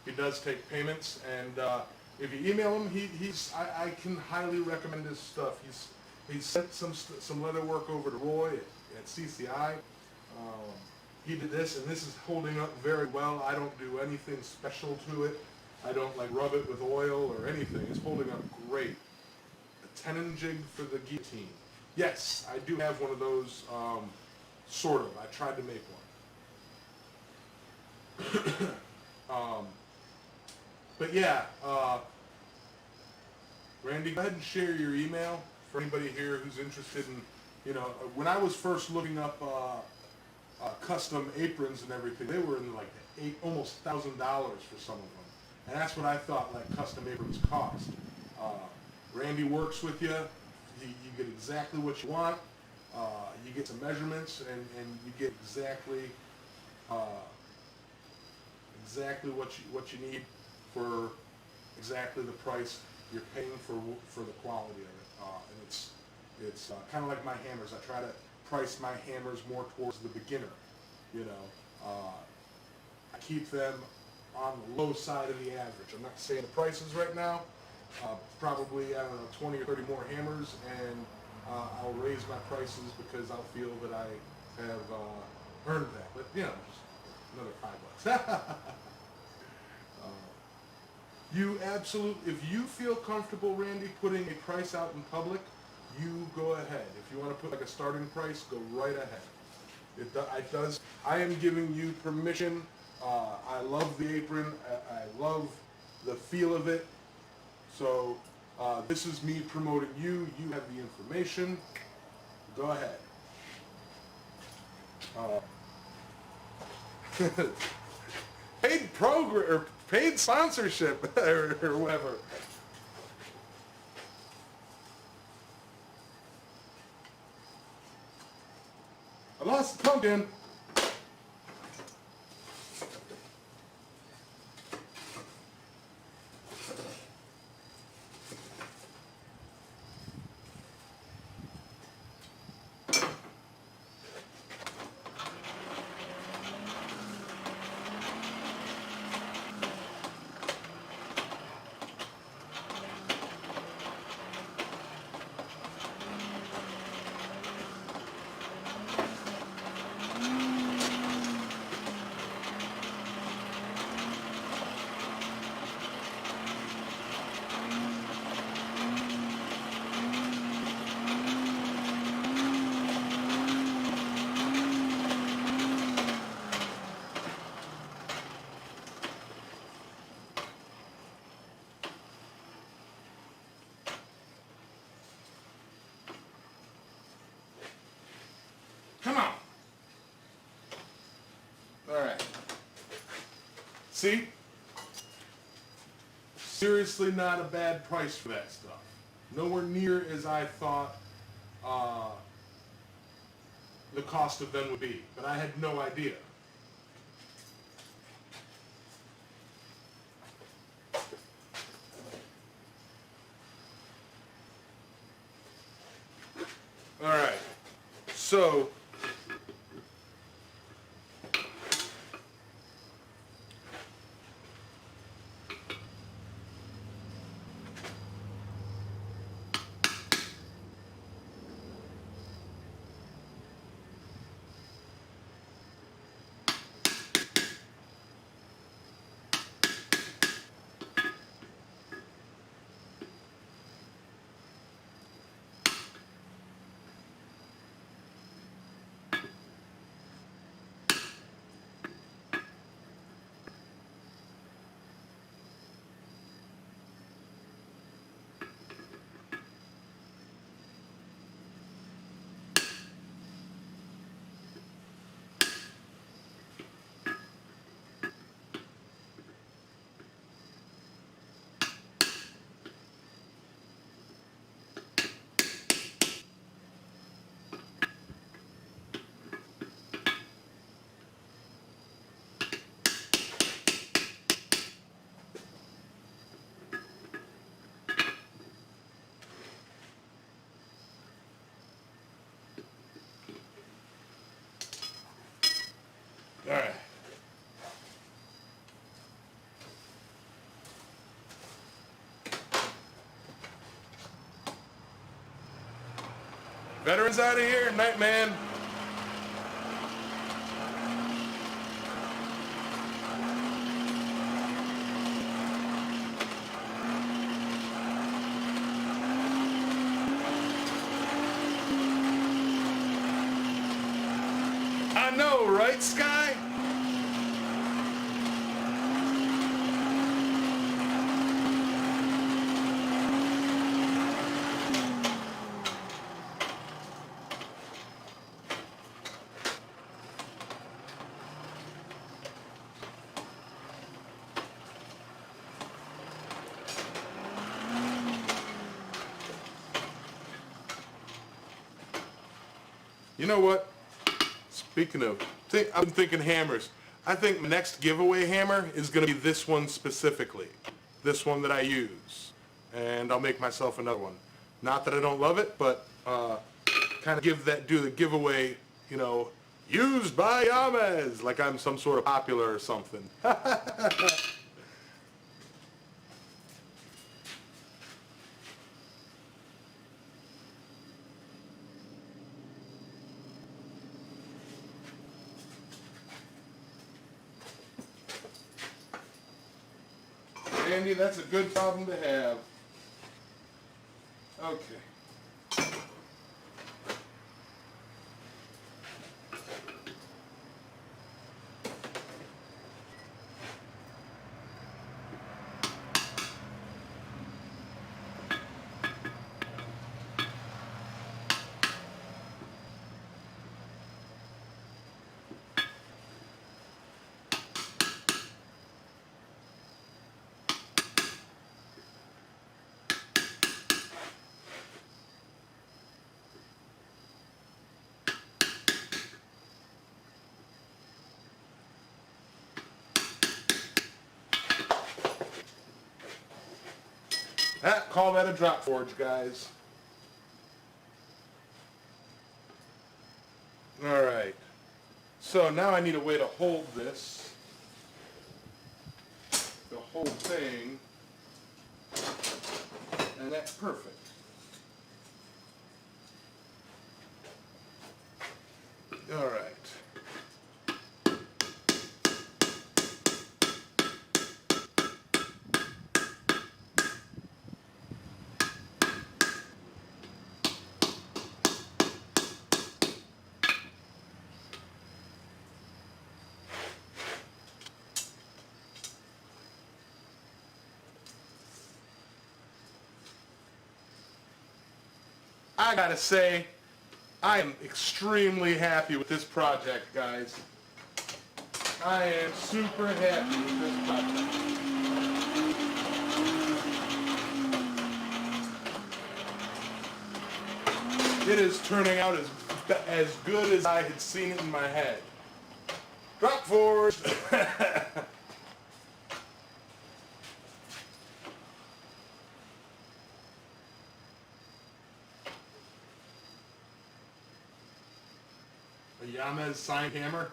He does take payments, and if you email him, I can highly recommend his stuff. He's sent some leather work over to Roy at CCI. He did this, and this is holding up very well. I don't do anything special to it. I don't like rub it with oil or anything. It's holding up great. A tenon jig for the guillotine. Yes, I do have one of those, sort of. I tried to make one. But yeah, Randy, go ahead and share your email for anybody here who's interested in, when I was first looking up custom aprons and everything, they were in like almost $1,000 for some of them. And that's what I thought like custom aprons cost. Randy works with you. You get exactly what you want. You get some measurements, and you get exactly what you need for exactly the price you're paying for the quality of it. And it's kind of like my hammers. I try to price my hammers more towards the beginner. I keep them on the low side of the average. I'm not saying the prices right now. Probably, I don't know, 20 or 30 more hammers, and I'll raise my prices because I'll feel that I have earned that. But, just another $5. If you feel comfortable, Randy, putting a price out in public, you go ahead. If you want to put like a starting price, go right ahead. It does. I am giving you permission. I love the apron. I love the feel of it. So this is me promoting you. You have the information. Go ahead. Paid sponsorship or whatever. I lost the pumpkin. Come on. All right. See? Seriously not a bad price for that stuff. Nowhere near as I thought the cost of them would be, but I had no idea. All right. So Veterans out of here, night man. I know, right, Sky? You know what? Speaking of, I've been thinking hammers. I think my next giveaway hammer is going to be this one specifically. This one that I use. And I'll make myself another one. Not that I don't love it, but kind of do the giveaway, you know, used by Yamez, like I'm some sort of popular or something. Andy, that's a good problem to have. Okay. Call that a drop forge, guys. Alright. So now I need a way to hold this. The whole thing. And that's perfect. Alright. I gotta say, I am extremely happy with this project, guys. I am super happy with this project. It is turning out as good as I had seen it in my head. Drop forge! A Yamez signed hammer.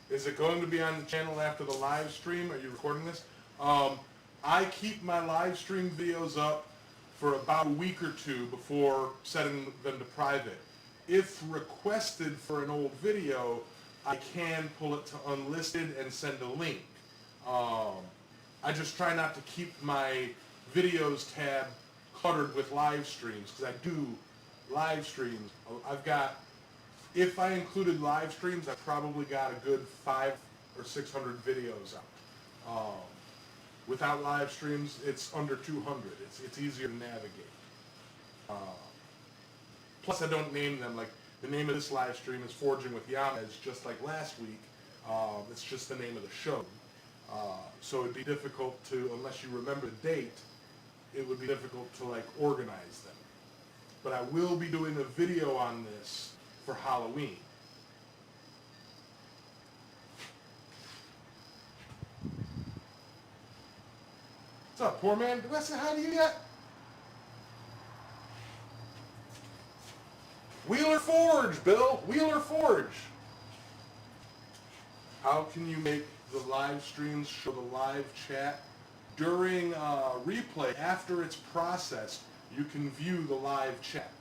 Is it going to be on the channel after the live stream? Are you recording this? I keep my live stream videos up for about a week or two before setting them to private. If requested for an old video, I can pull it to unlisted and send a link. I just try not to keep my videos tab cluttered with live streams, because I do live streams. I've got, if I included live streams, I probably got a good 500 or 600 videos out. Without live streams, it's under 200. It's easier to navigate. Plus, I don't name them. Like, the name of this live stream is Forgin with Yamez, just like last week. It's just the name of the show. So it'd be difficult to, unless you remember the date, it would be difficult to like organize them. But I will be doing a video on this for Halloween. What's up, poor man? Do I say hi to you yet? Wheeler Forge, Bill. Wheeler Forge. How can you make the live streams show the live chat. During replay, after it's processed, you can view the live chat.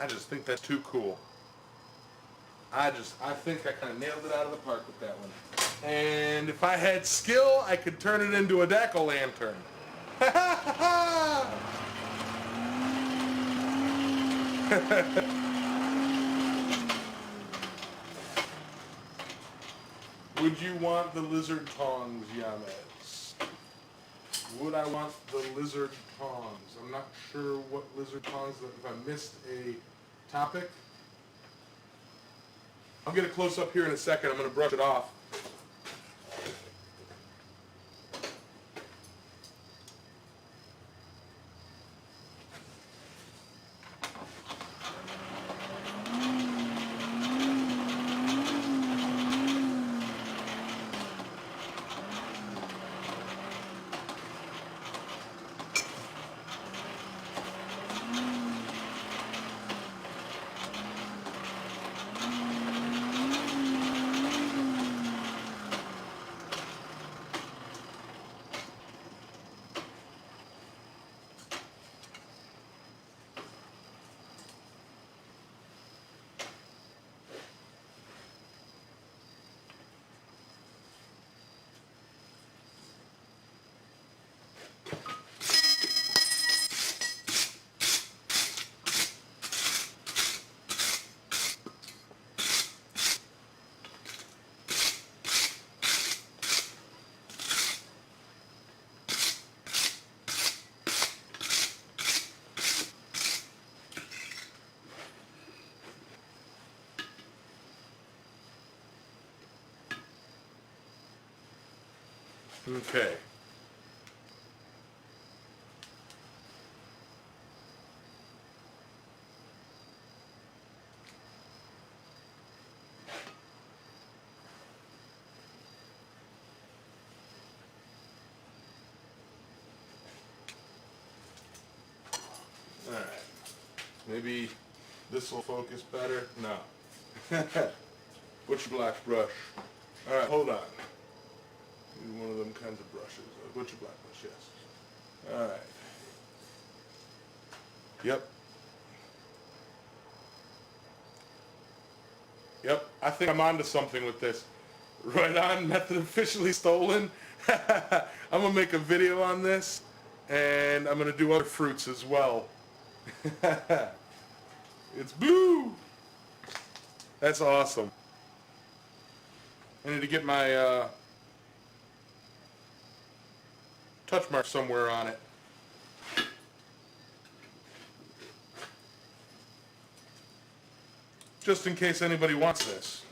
I just think that's too cool. I think I kind of nailed it out of the park with that one. And if I had skill, I could turn it into a jack-o'-lantern. Would you want the lizard tongs, Yamez? Would I want the lizard tongs? I'm not sure what lizard tongs, if I missed a topic. I'll get a close-up here in a second. I'm going to brush it off. Okay. All right. Maybe this will focus better. No. Butcher black brush. All right, hold on. One of them kinds of brushes. A butcher black brush, yes. All right. Yep. Yep, I think I'm onto something with this. Right on, method officially stolen. I'm gonna make a video on this, and I'm gonna do other fruits as well. It's blue! That's awesome. I need to get my touch mark somewhere on it. Just in case anybody wants this.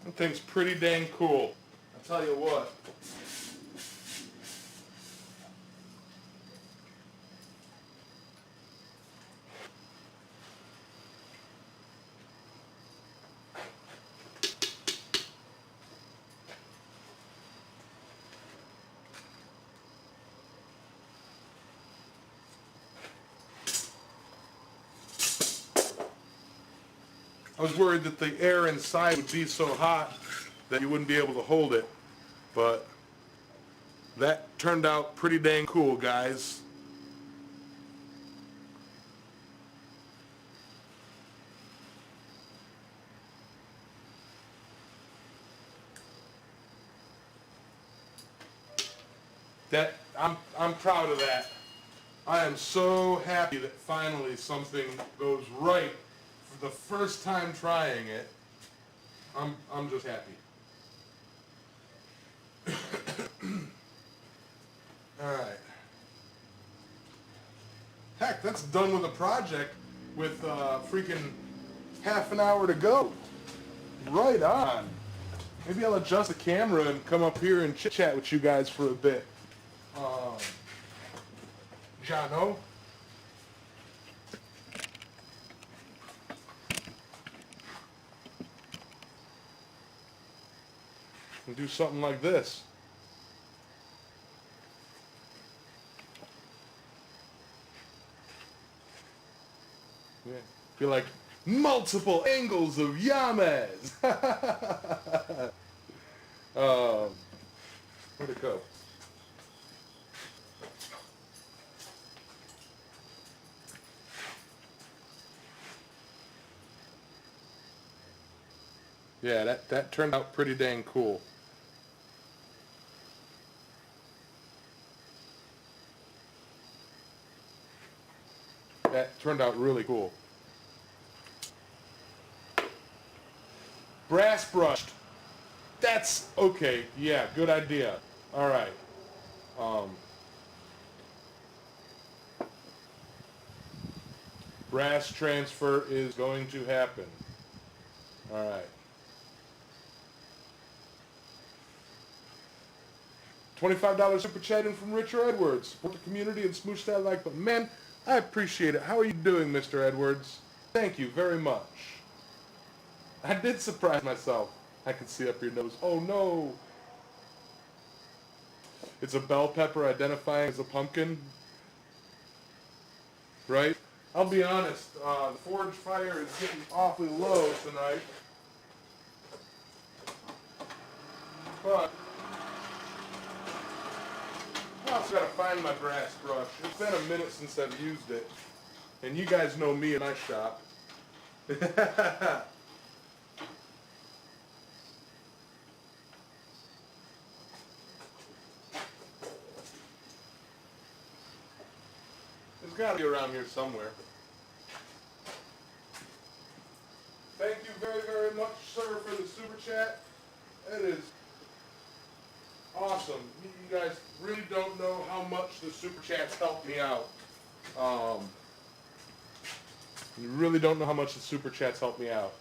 That thing's pretty dang cool. I'll tell you what. I was worried that the air inside would be so hot that you wouldn't be able to hold it. But that turned out pretty dang cool, guys. That I'm proud of that. I am so happy that finally something goes right for the first time trying it. I'm just happy. All right. Heck, that's done with a project with freaking half an hour to go. Right on. Maybe I'll adjust the camera and come up here and chit chat with you guys for a bit. Jano. And do something like this. Yeah. Feel like multiple angles of Yamez. Where'd it go? Yeah, that turned out pretty dang cool. That turned out really cool. Brass brushed. That's okay. Yeah, good idea. All right. Brass transfer is going to happen. All right. $25 super chat in from Richard Edwards. Support the community and smoosh that like button. Man, I appreciate it. How are you doing, Mr. Edwards? Thank you very much. I did surprise myself. I can see up your nose. Oh no! It's a bell pepper identifying as a pumpkin. Right? I'll be honest, the forge fire is getting awfully low tonight. But I also gotta find my brass brush. It's been a minute since I've used it. And you guys know me and my shop. It's gotta be around here somewhere. Thank you very, very much, sir, for the super chat. It is awesome. You guys really don't know how much the super chats help me out. You really don't know how much the super chats help me out.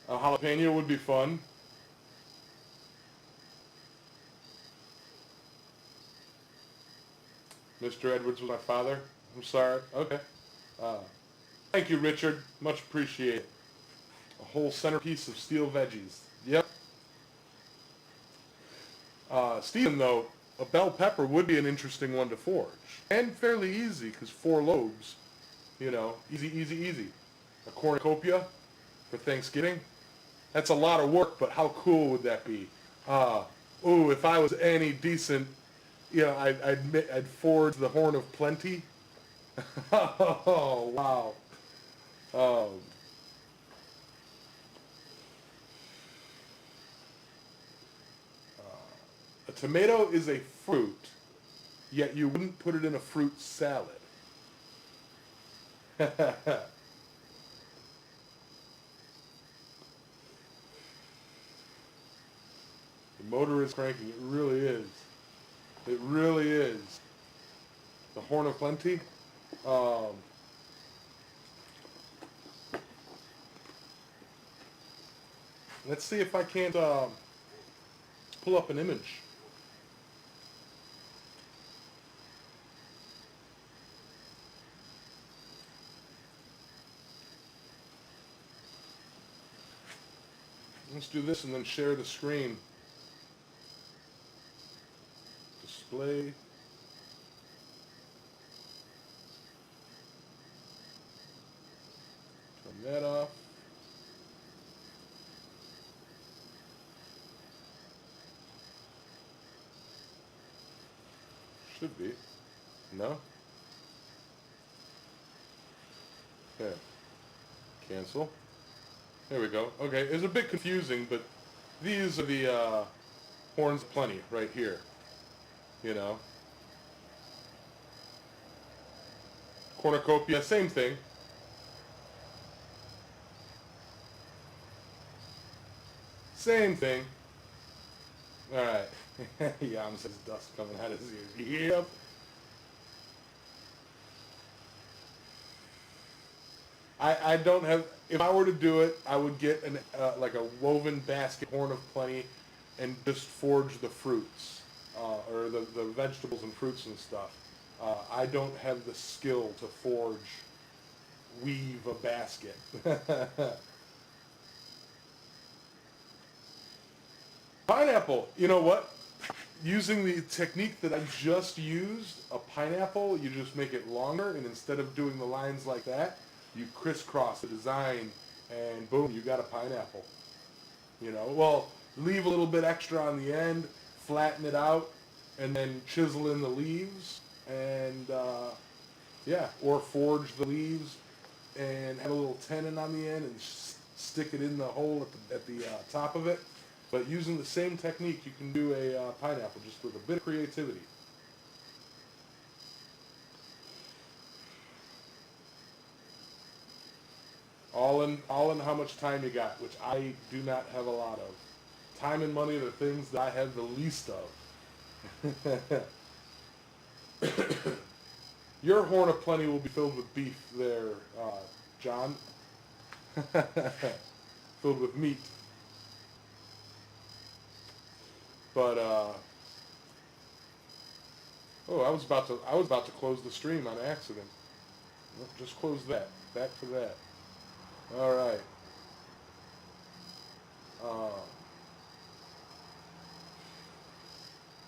A jalapeno would be fun. Mr. Edwards was my father. I'm sorry. Okay. Thank you, Richard. Much appreciated. A whole centerpiece of steel veggies. Yep. Stephen, though, a bell pepper would be an interesting one to forge. And fairly easy, because 4 lobes. You know, easy, easy, easy. A cornucopia for Thanksgiving. That's a lot of work, but how cool would that be? Ooh, if I was any decent, you know, I'd forge the Horn of Plenty. Oh, wow. A tomato is a fruit, yet you wouldn't put it in a fruit salad. The motor is cranking. It really is. It really is. The Horn of Plenty. Let's see if I can't pull up an image. Let's do this and then share the screen. Display. Should be. No? Okay. Cancel. There we go. Okay, it's a bit confusing, but these are the horns of plenty right here. You know. Cornucopia, same thing. Same thing. Alright. Yamez has dust coming out of his ears. Yep. I don't have, if I were to do it, I would get an like a woven basket horn of plenty and just forge the fruits, or the vegetables and fruits and stuff. I don't have the skill to weave a basket. Pineapple, you know what? Using the technique that I just used, a pineapple, you just make it longer, and instead of doing the lines like that, you crisscross the design, and boom, you got a pineapple. You know, well, leave a little bit extra on the end, flatten it out, and then chisel in the leaves, and yeah, or forge the leaves and have a little tenon on the end and stick it in the hole at the top of it. But using the same technique, you can do a pineapple just with a bit of creativity. All in how much time you got, which I do not have a lot of. Time and money are the things that I have the least of. Your horn of plenty will be filled with beef there, John. Filled with meat. But oh, I was about to close the stream on accident. Well, just close that. Back for that. All right.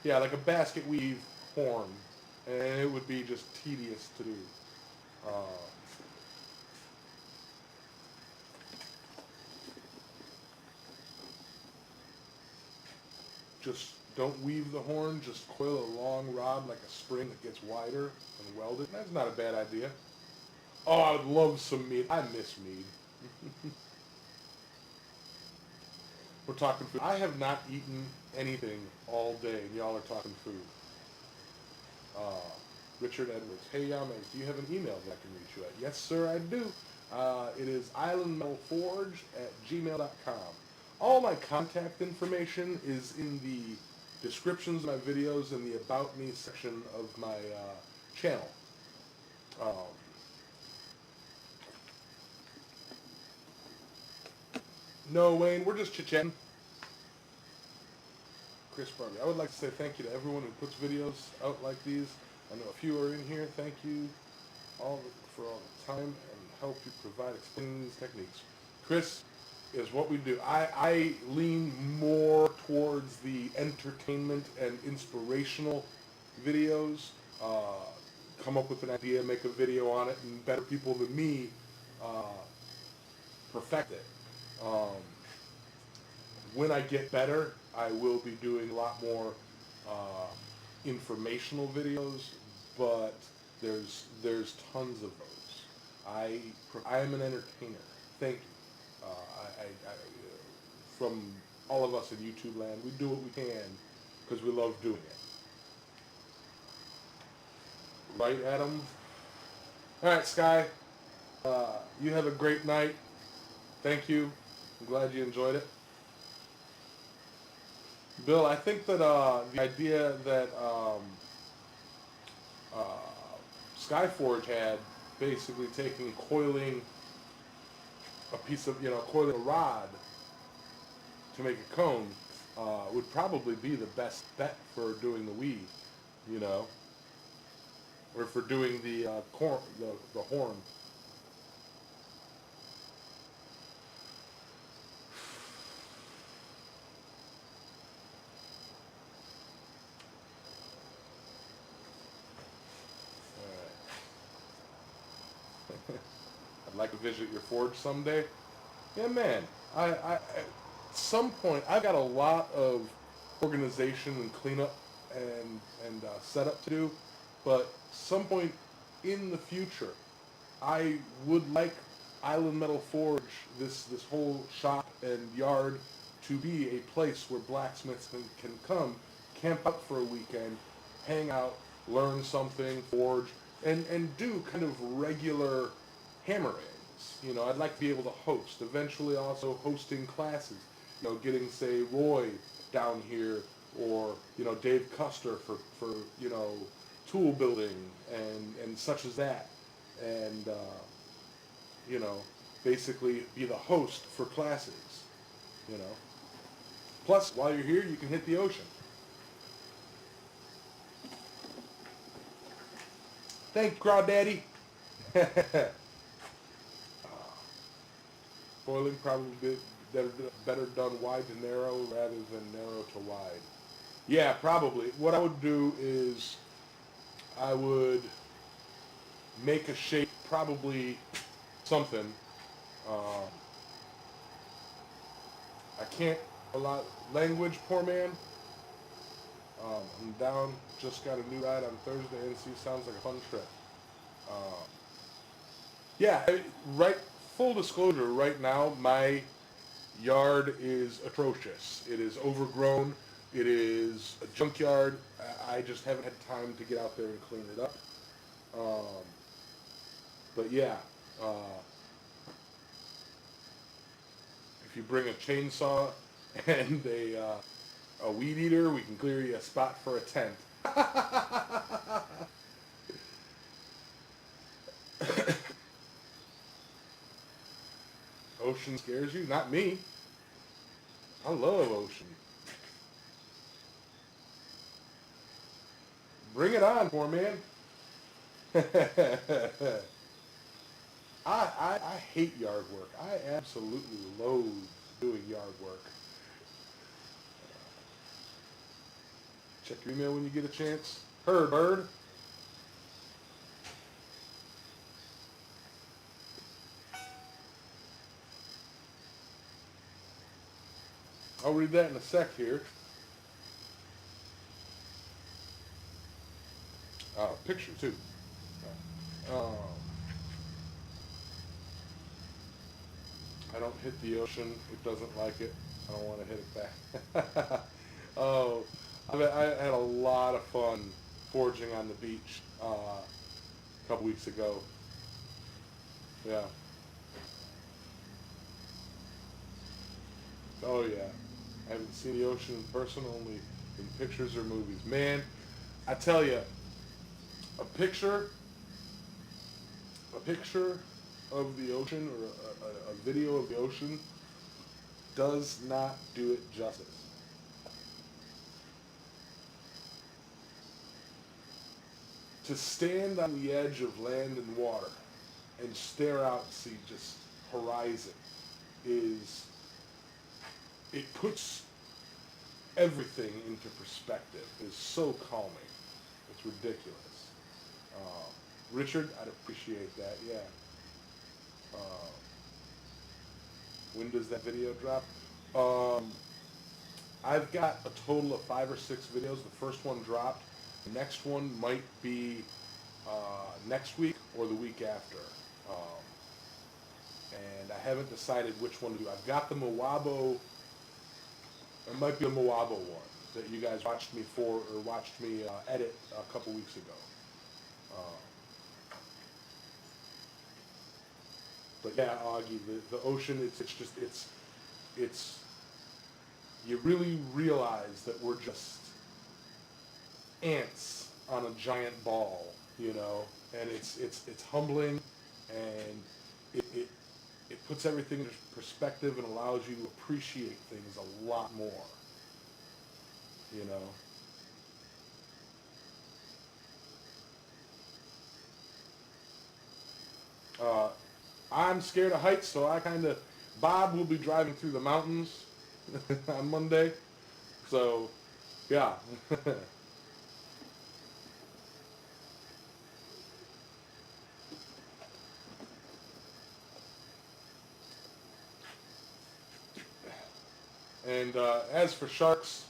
Yeah, like a basket weave horn, and it would be just tedious to do. Just don't weave the horn, just coil a long rod like a spring that gets wider and weld it. That's not a bad idea. Oh, I would love some meat. I miss meat. We're talking food. I have not eaten anything all day, and y'all are talking food. Richard Edwards. Hey, Yamez, do you have an email that I can reach you at? Yes, sir, I do. It is islandmetalforge@gmail.com. All my contact information is in the descriptions of my videos and the About Me section of my channel. No, Wayne, we're just chit-chatting. Chris Barbie. I would like to say thank you to everyone who puts videos out like these. I know a few are in here. Thank you all for all the time and help you provide explaining these techniques. Chris, is what we do. I lean more towards the entertainment and inspirational videos. Come up with an idea, make a video on it, and better people than me perfect it. When I get better, I will be doing a lot more informational videos, but there's tons of those. I am an entertainer. Thank you. From all of us in YouTube land, we do what we can because we love doing it. Right, Adam? All right, Sky. You have a great night. Thank you. I'm glad you enjoyed it. Bill, I think that the idea that Skyforge had, basically coiling a piece of, coiling a rod to make a cone, would probably be the best bet for doing the weave, or for doing the the horn. I'd like to visit your forge someday. Yeah, man. At some point, I've got a lot of organization and cleanup and setup to do. But some point in the future, I would like Island Metal Forge, this whole shop and yard, to be a place where blacksmiths can come, camp out for a weekend, hang out, learn something, forge, and do kind of regular hammer-ins. You know, I'd like to be able to host. Eventually also hosting classes. You know, getting, say, Roy down here, or, you know, Dave Custer for you know, tool building and such as that. And, you know, basically be the host for classes, you know. Plus, while you're here, you can hit the ocean. Thank you, Crawdaddy. Foiling probably better done wide to narrow rather than narrow to wide. Yeah, probably. What I would do is I would make a shape, probably something. Um, I can't a lot language, poor man. I'm down. Just got a new ride on Thursday. NC sounds like a fun trip. Um, yeah, right. Full disclosure. Right now, my yard is atrocious. It is overgrown. It is a junkyard. I just haven't had time to get out there and clean it up. But yeah, if you bring a chainsaw and a weed eater, we can clear you a spot for a tent. Ocean scares you? Not me. I love ocean. Bring it on, poor man. I hate yard work. I absolutely loathe doing yard work. Check your email when you get a chance. Heard, bird. I'll read that in a sec here. Picture too. I don't hit the ocean. It doesn't like it. I don't want to hit it back. Oh, I had a lot of fun forging on the beach a couple weeks ago. Yeah. Oh yeah. I haven't seen the ocean in person, only in pictures or movies. Man, I tell you, a picture of the ocean, or a video of the ocean, does not do it justice. To stand on the edge of land and water and stare out and see just horizon it puts everything into perspective. It's so calming. It's ridiculous. Richard, I'd appreciate that, yeah. When does that video drop? I've got a total of 5 or 6 videos. The first one dropped. The next one might be next week or the week after. And I haven't decided which one to do. I've got the Moabo, it might be a Moabo one that you guys watched me edit a couple weeks ago. But yeah, Augie, the ocean, it's, you really realize that we're just ants on a giant ball, you know, and it's humbling, and it puts everything into perspective and allows you to appreciate things a lot more, you know. I'm scared of heights, so Bob will be driving through the mountains on Monday, so yeah. And as for sharks,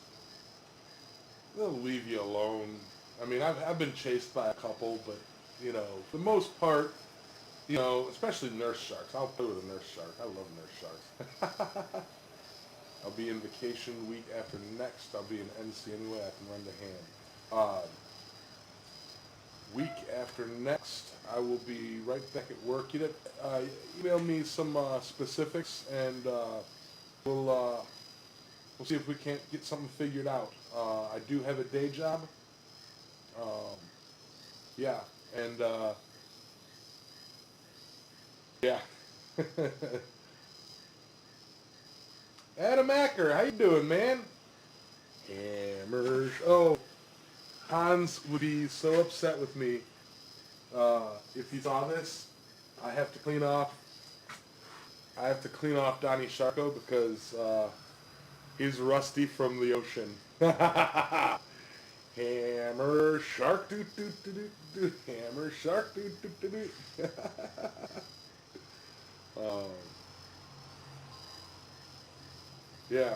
they'll leave you alone. I mean, I've been chased by a couple, but you know, for the most part, you know, especially nurse sharks. I'll play with a nurse shark. I love nurse sharks. I'll be in vacation week after next. I'll be in NC anyway. I can run the hand. Week after next, I will be right back at work. You email me some specifics, and we'll see if we can't get something figured out. I do have a day job. Yeah, and yeah. Adam Acker, how you doing, man? Hammers. Oh, Hans would be so upset with me if he saw this. I have to clean off. I have to clean off Donnie Sharko because he's rusty from the ocean. Hammer shark doo doo doo doo doo. Hammer shark doo doo doo doo. Yeah.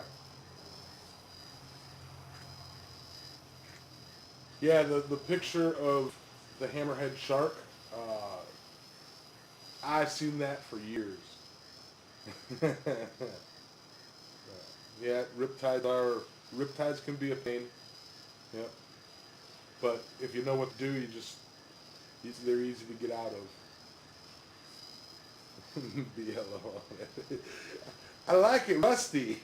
Yeah, the picture of the hammerhead shark, I've seen that for years. Yeah, riptides can be a pain. Yep. But if you know what to do, they're easy to get out of. BLO. I like it rusty.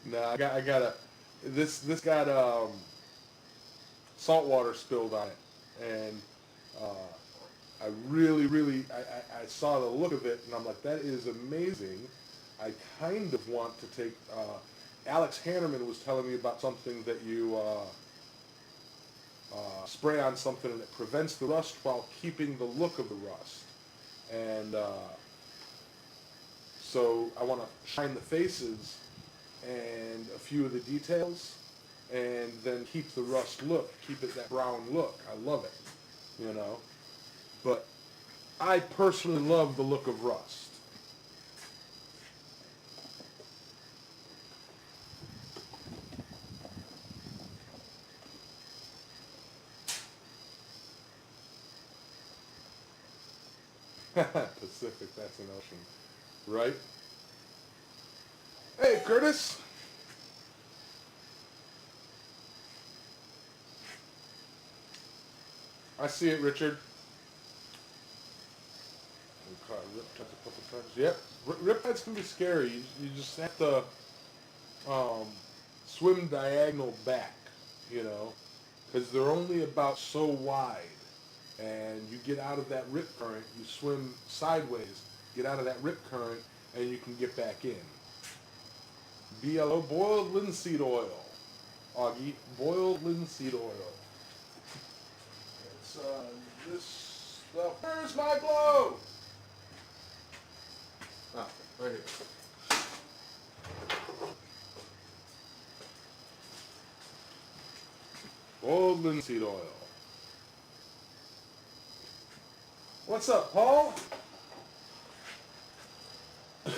No, I gotta. This got salt water spilled on it, and I really I saw the look of it, and I'm like, that is amazing. I kind of want to take. Alex Hannerman was telling me about something that you spray on something and it prevents the rust while keeping the look of the rust, and so I want to shine the faces and a few of the details, and then keep the rust look, keep it that brown look. I love it, you know. But I personally love the look of rust. Pacific, that's an ocean, right? Hey, Curtis. I see it, Richard. We caught riptides a couple times. Yep, riptides can be scary. You just have to swim diagonal back, you know, because they're only about so wide. And you get out of that rip current, you swim sideways, get out of that rip current, and you can get back in. BLO, boiled linseed oil. Augie, boiled linseed oil. It's this stuff. Where's my globe? Ah, right here. Boiled linseed oil. What's up, Paul? Is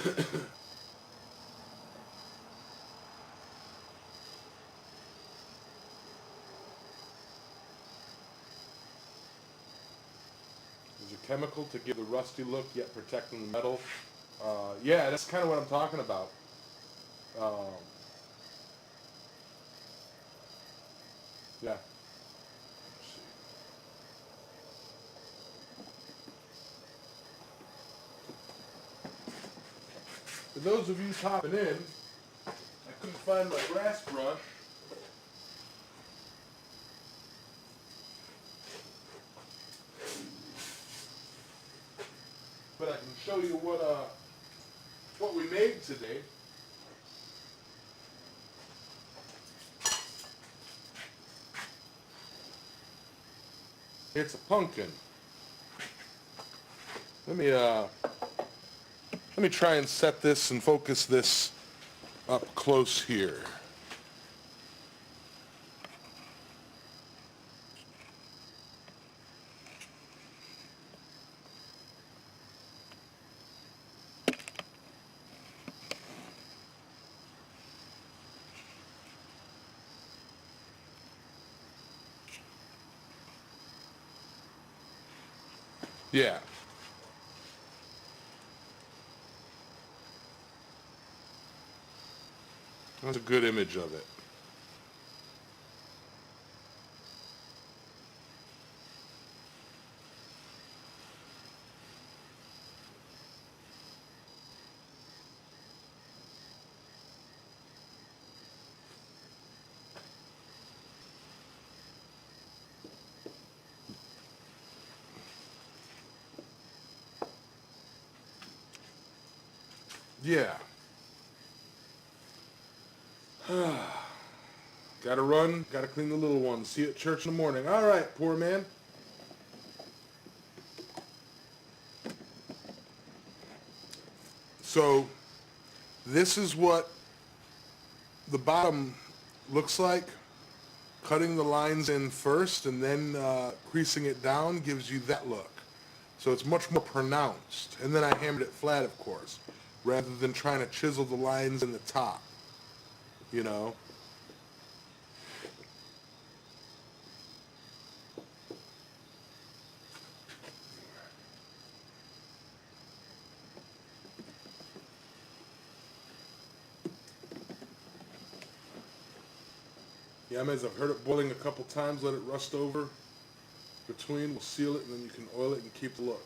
a chemical to give the rusty look yet protecting the metal. Yeah, that's kind of what I'm talking about. Yeah. For those of you popping in, I couldn't find my brass brush. But I can show you what we made today. It's a pumpkin. Let me try and set this and focus this up close here. Yeah. That's a good image of it. Yeah. Gotta run, gotta clean the little ones. See you at church in the morning. All right, poor man. So, this is what the bottom looks like. Cutting the lines in first and then creasing it down gives you that look. So it's much more pronounced. And then I hammered it flat, of course, rather than trying to chisel the lines in the top, you know. Yamez, I've heard it boiling a couple times. Let it rust over. Between, we'll seal it, and then you can oil it and keep the look.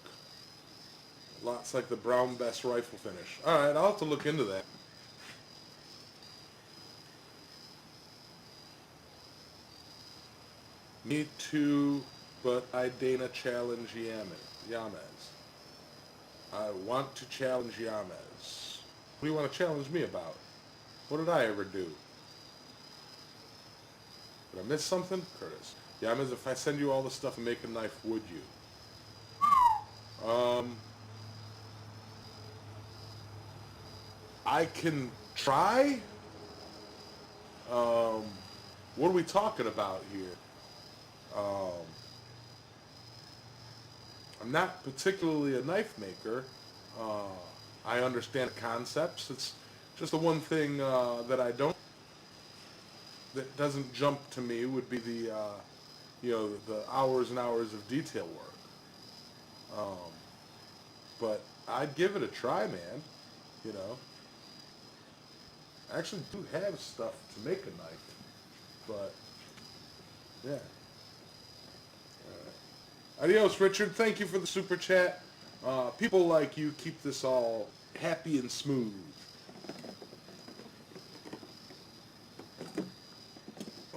Lots like the Brown Bess rifle finish. All right, I'll have to look into that. Me too, but I Dana challenge Yamez. I want to challenge Yamez. What do you want to challenge me about? What did I ever do? Did I miss something? Curtis. Yamez, if I send you all the stuff and make a knife, would you? I can try. What are we talking about here? I'm not particularly a knife maker. I understand the concepts. It's just the one thing that doesn't jump to me would be the the hours and hours of detail work. But I'd give it a try, man. You know. I actually do have stuff to make a knife, but yeah. Adios, Richard. Thank you for the super chat. People like you keep this all happy and smooth.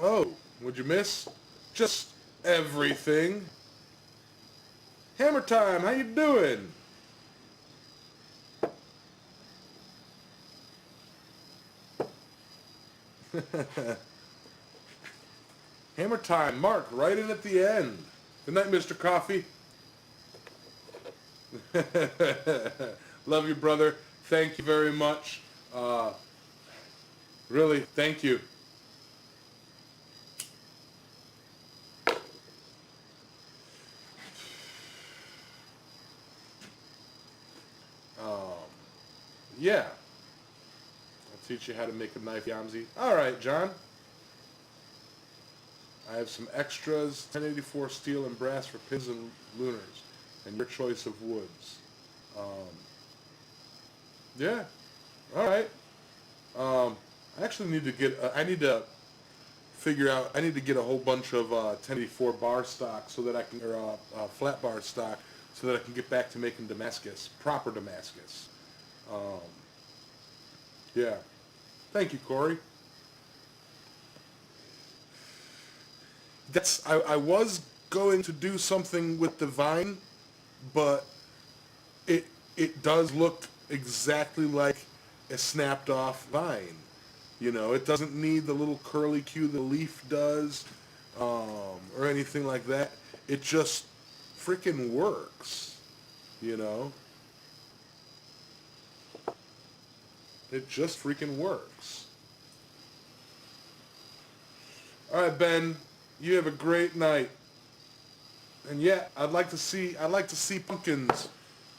Oh, what'd you miss? Just everything. Hammer time, how you doing? Hammer time, Mark, right in at the end. Good night, Mr. Coffee. Love you, brother. Thank you very much. Really, thank you. Yeah. I'll teach you how to make a knife, Yamzy. All right, John. I have some extras, 1084 steel and brass for pins and lunars, and your choice of woods. Yeah. All right. I actually need to get, I need to get a whole bunch of 1084 bar stock so that I can, or flat bar stock, so that I can get back to making Damascus, proper Damascus. Yeah. Thank you, Corey. I was going to do something with the vine, but it does look exactly like a snapped off vine. You know, it doesn't need the little curly cue the leaf does, or anything like that. It just freaking works, you know? It just freaking works. All right, Ben, you have a great night. And yeah, I'd like to see pumpkins.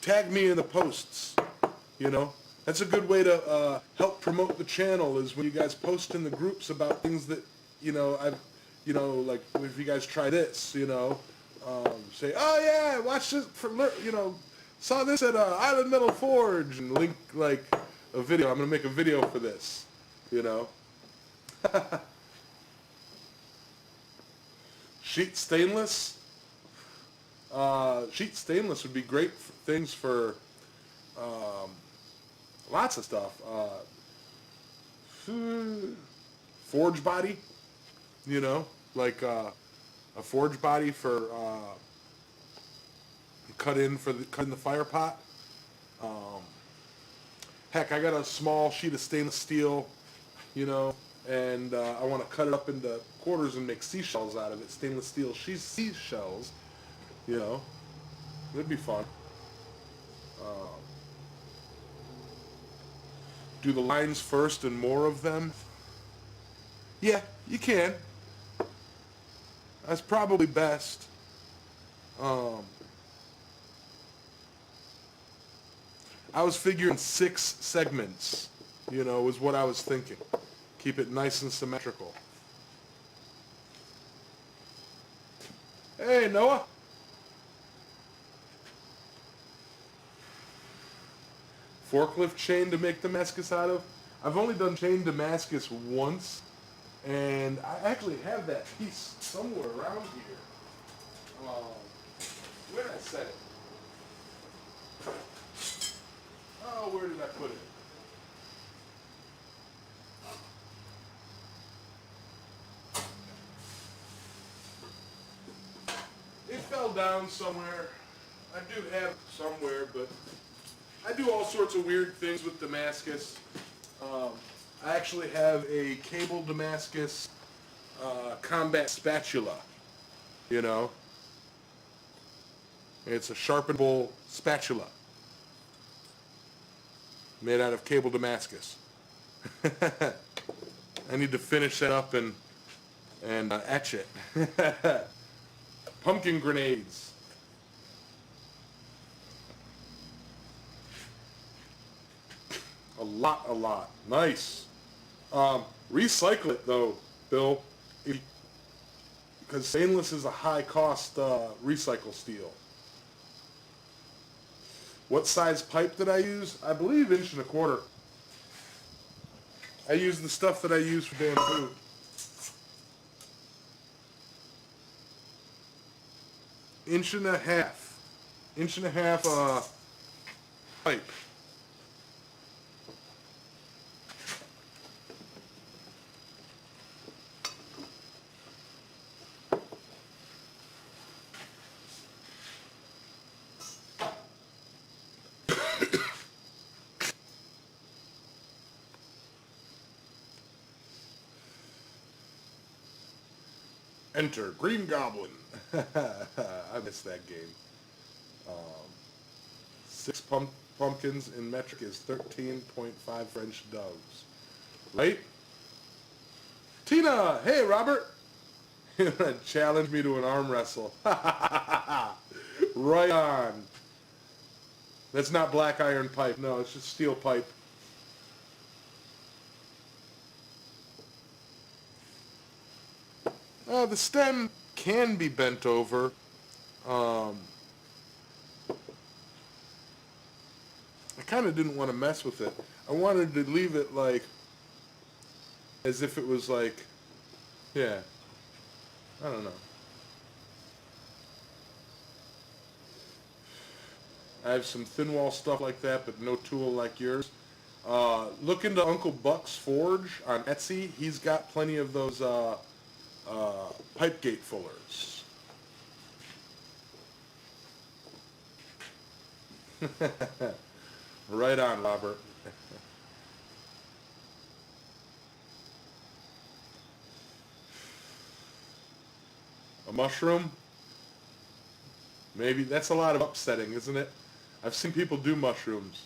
Tag me in the posts. You know, that's a good way to help promote the channel. Is when you guys post in the groups about things that like if you guys try this, say, oh yeah, watch this for, saw this at Island Metal Forge, and link like a video. I'm gonna make a video for this, you know. Sheet stainless. Sheet stainless would be great for things for lots of stuff. Forge body, like a forge body for cut in the fire pot. Heck, I got a small sheet of stainless steel, and I want to cut it up into quarters and make seashells out of it. Stainless steel seashells, it'd be fun. Do the lines first and more of them? Yeah, you can. That's probably best. I was figuring 6 segments, was what I was thinking. Keep it nice and symmetrical. Hey, Noah. Forklift chain to make Damascus out of? I've only done chain Damascus once, and I actually have that piece somewhere around here. Where did I set it? Oh, where did I put it? It fell down somewhere. I do have it somewhere, but I do all sorts of weird things with Damascus. I actually have a cable Damascus combat spatula, It's a sharpenable spatula made out of cable Damascus. I need to finish that up and etch it. Pumpkin grenades. A lot. Nice. Recycle it though, Bill, because stainless is a high cost recycle steel. What size pipe did I use? I believe 1.25 inch. I use the stuff that I use for bamboo. Inch and a half pipe. Enter Green Goblin. I missed that game. 6 pumpkins in metric is 13.5 French doves. Right? Tina! Hey, Robert! Challenge me to an arm wrestle. Right on. That's not black iron pipe. No, it's just steel pipe. The stem can be bent over. I kind of didn't want to mess with it. I wanted to leave it like, as if it was like, yeah, I don't know. I have some thin wall stuff like that, but no tool like yours. Look into Uncle Buck's Forge on Etsy. He's got plenty of those pipe gate fullers. Right on, Robert. A mushroom? Maybe. That's a lot of upsetting, isn't it? I've seen people do mushrooms.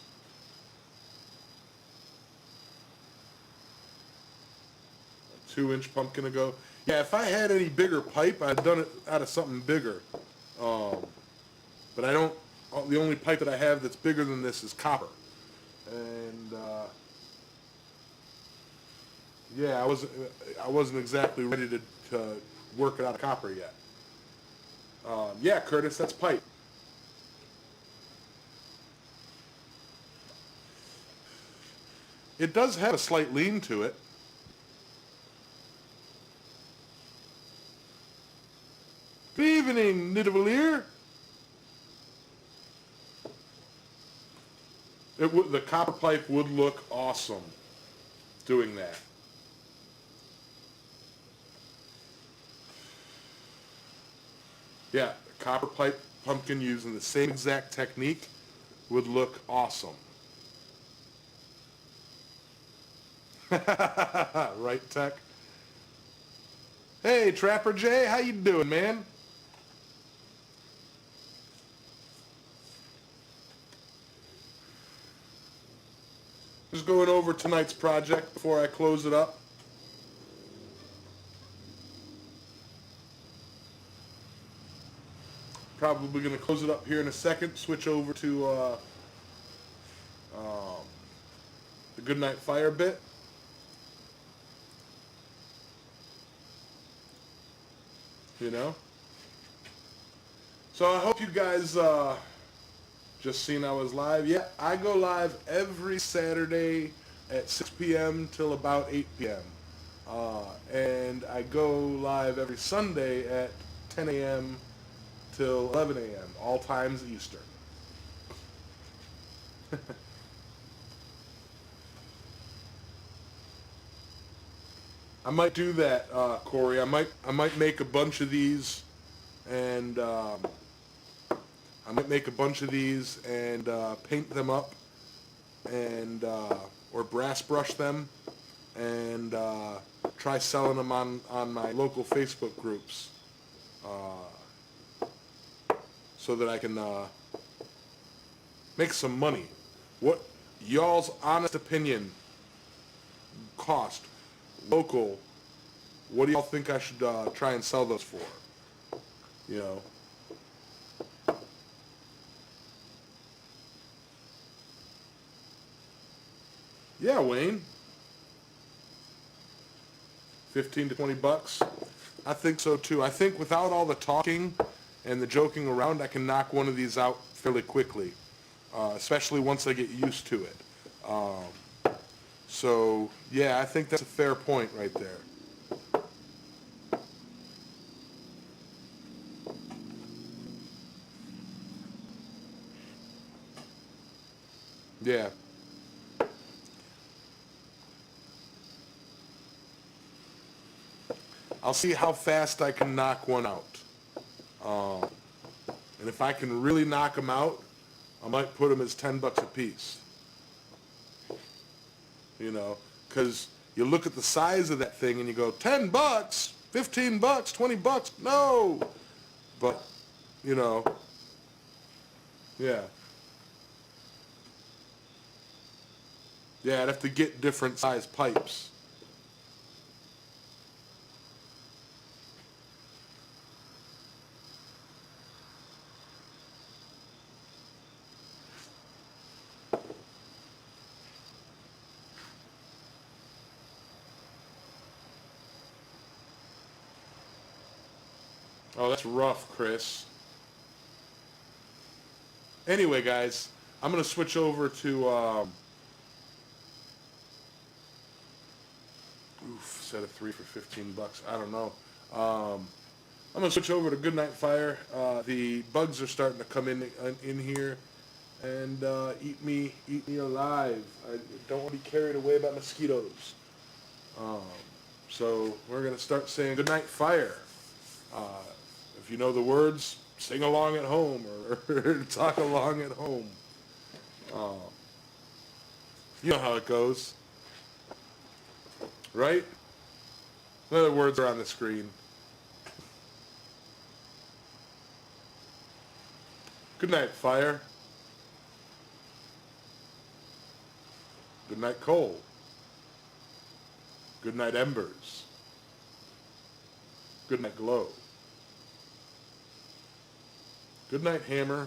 A 2-inch pumpkin ago. Yeah, if I had any bigger pipe, I'd done it out of something bigger. But I don't. The only pipe that I have that's bigger than this is copper. And yeah, I wasn't exactly ready to work it out of copper yet. Yeah, Curtis, that's pipe. It does have a slight lean to it. Good evening, Nidavellir. The copper pipe would look awesome doing that. Yeah, copper pipe pumpkin using the same exact technique would look awesome. Right, Tech? Hey, Trapper Jay, how you doing, man? Just going over tonight's project before I close it up. Probably going to close it up here in a second. Switch over to the Goodnight Fire bit. You know? So I hope you guys just seen I was live. Yeah, I go live every Saturday at 6 p.m. till about 8 p.m. And I go live every Sunday at 10 a.m. till 11 a.m. All times Eastern. I might do that, Corey. I might make a bunch of these, and paint them up, and or brass brush them, and try selling them on my local Facebook groups, so that I can make some money. What y'all's honest opinion cost? Local, what do y'all think I should try and sell those for? You know. Yeah, Wayne. 15 to 20 bucks. I think so too. I think without all the talking and the joking around, I can knock one of these out fairly quickly, especially once I get used to it. So, yeah, I think that's a fair point right there. Yeah. I'll see how fast I can knock one out. And if I can really knock them out, I might put them as 10 bucks a piece. You know, because you look at the size of that thing and you go, 10 bucks, 15 bucks, 20 bucks, no. But, you know, yeah. Yeah, I'd have to get different size pipes. Oh, that's rough, Chris. Anyway, guys, I'm going to switch over to, set of 3 for 15 bucks. I don't know. I'm going to switch over to Goodnight Fire. The bugs are starting to come in here and eat me alive. I don't want to be carried away by mosquitoes. So we're going to start saying Goodnight Fire. If you know the words, sing along at home or talk along at home. You know how it goes. Right? The other words are on the screen. Good night, fire. Good night, coal. Good night, embers. Good night, glow. Good night, hammer.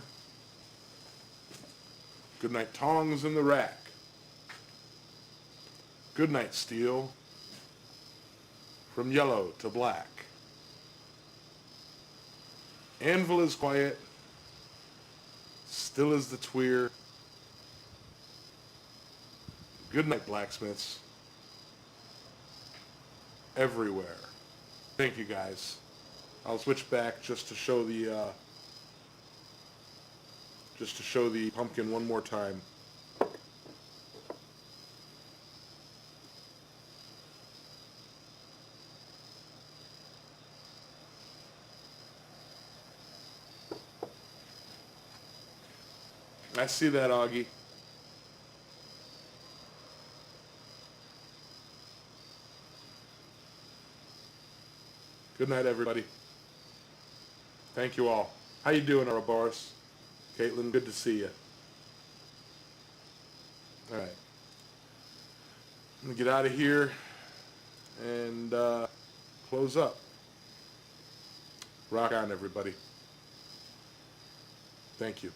Good night, tongs in the rack. Good night, steel. From yellow to black. Anvil is quiet. Still is the tweer. Good night, blacksmiths. Everywhere. Thank you, guys. I'll switch back just to show the pumpkin one more time. I see that, Augie. Good night, everybody. Thank you all. How you doing, Ouroboros? Caitlin, good to see you. All right. I'm going to get out of here and close up. Rock on, everybody. Thank you.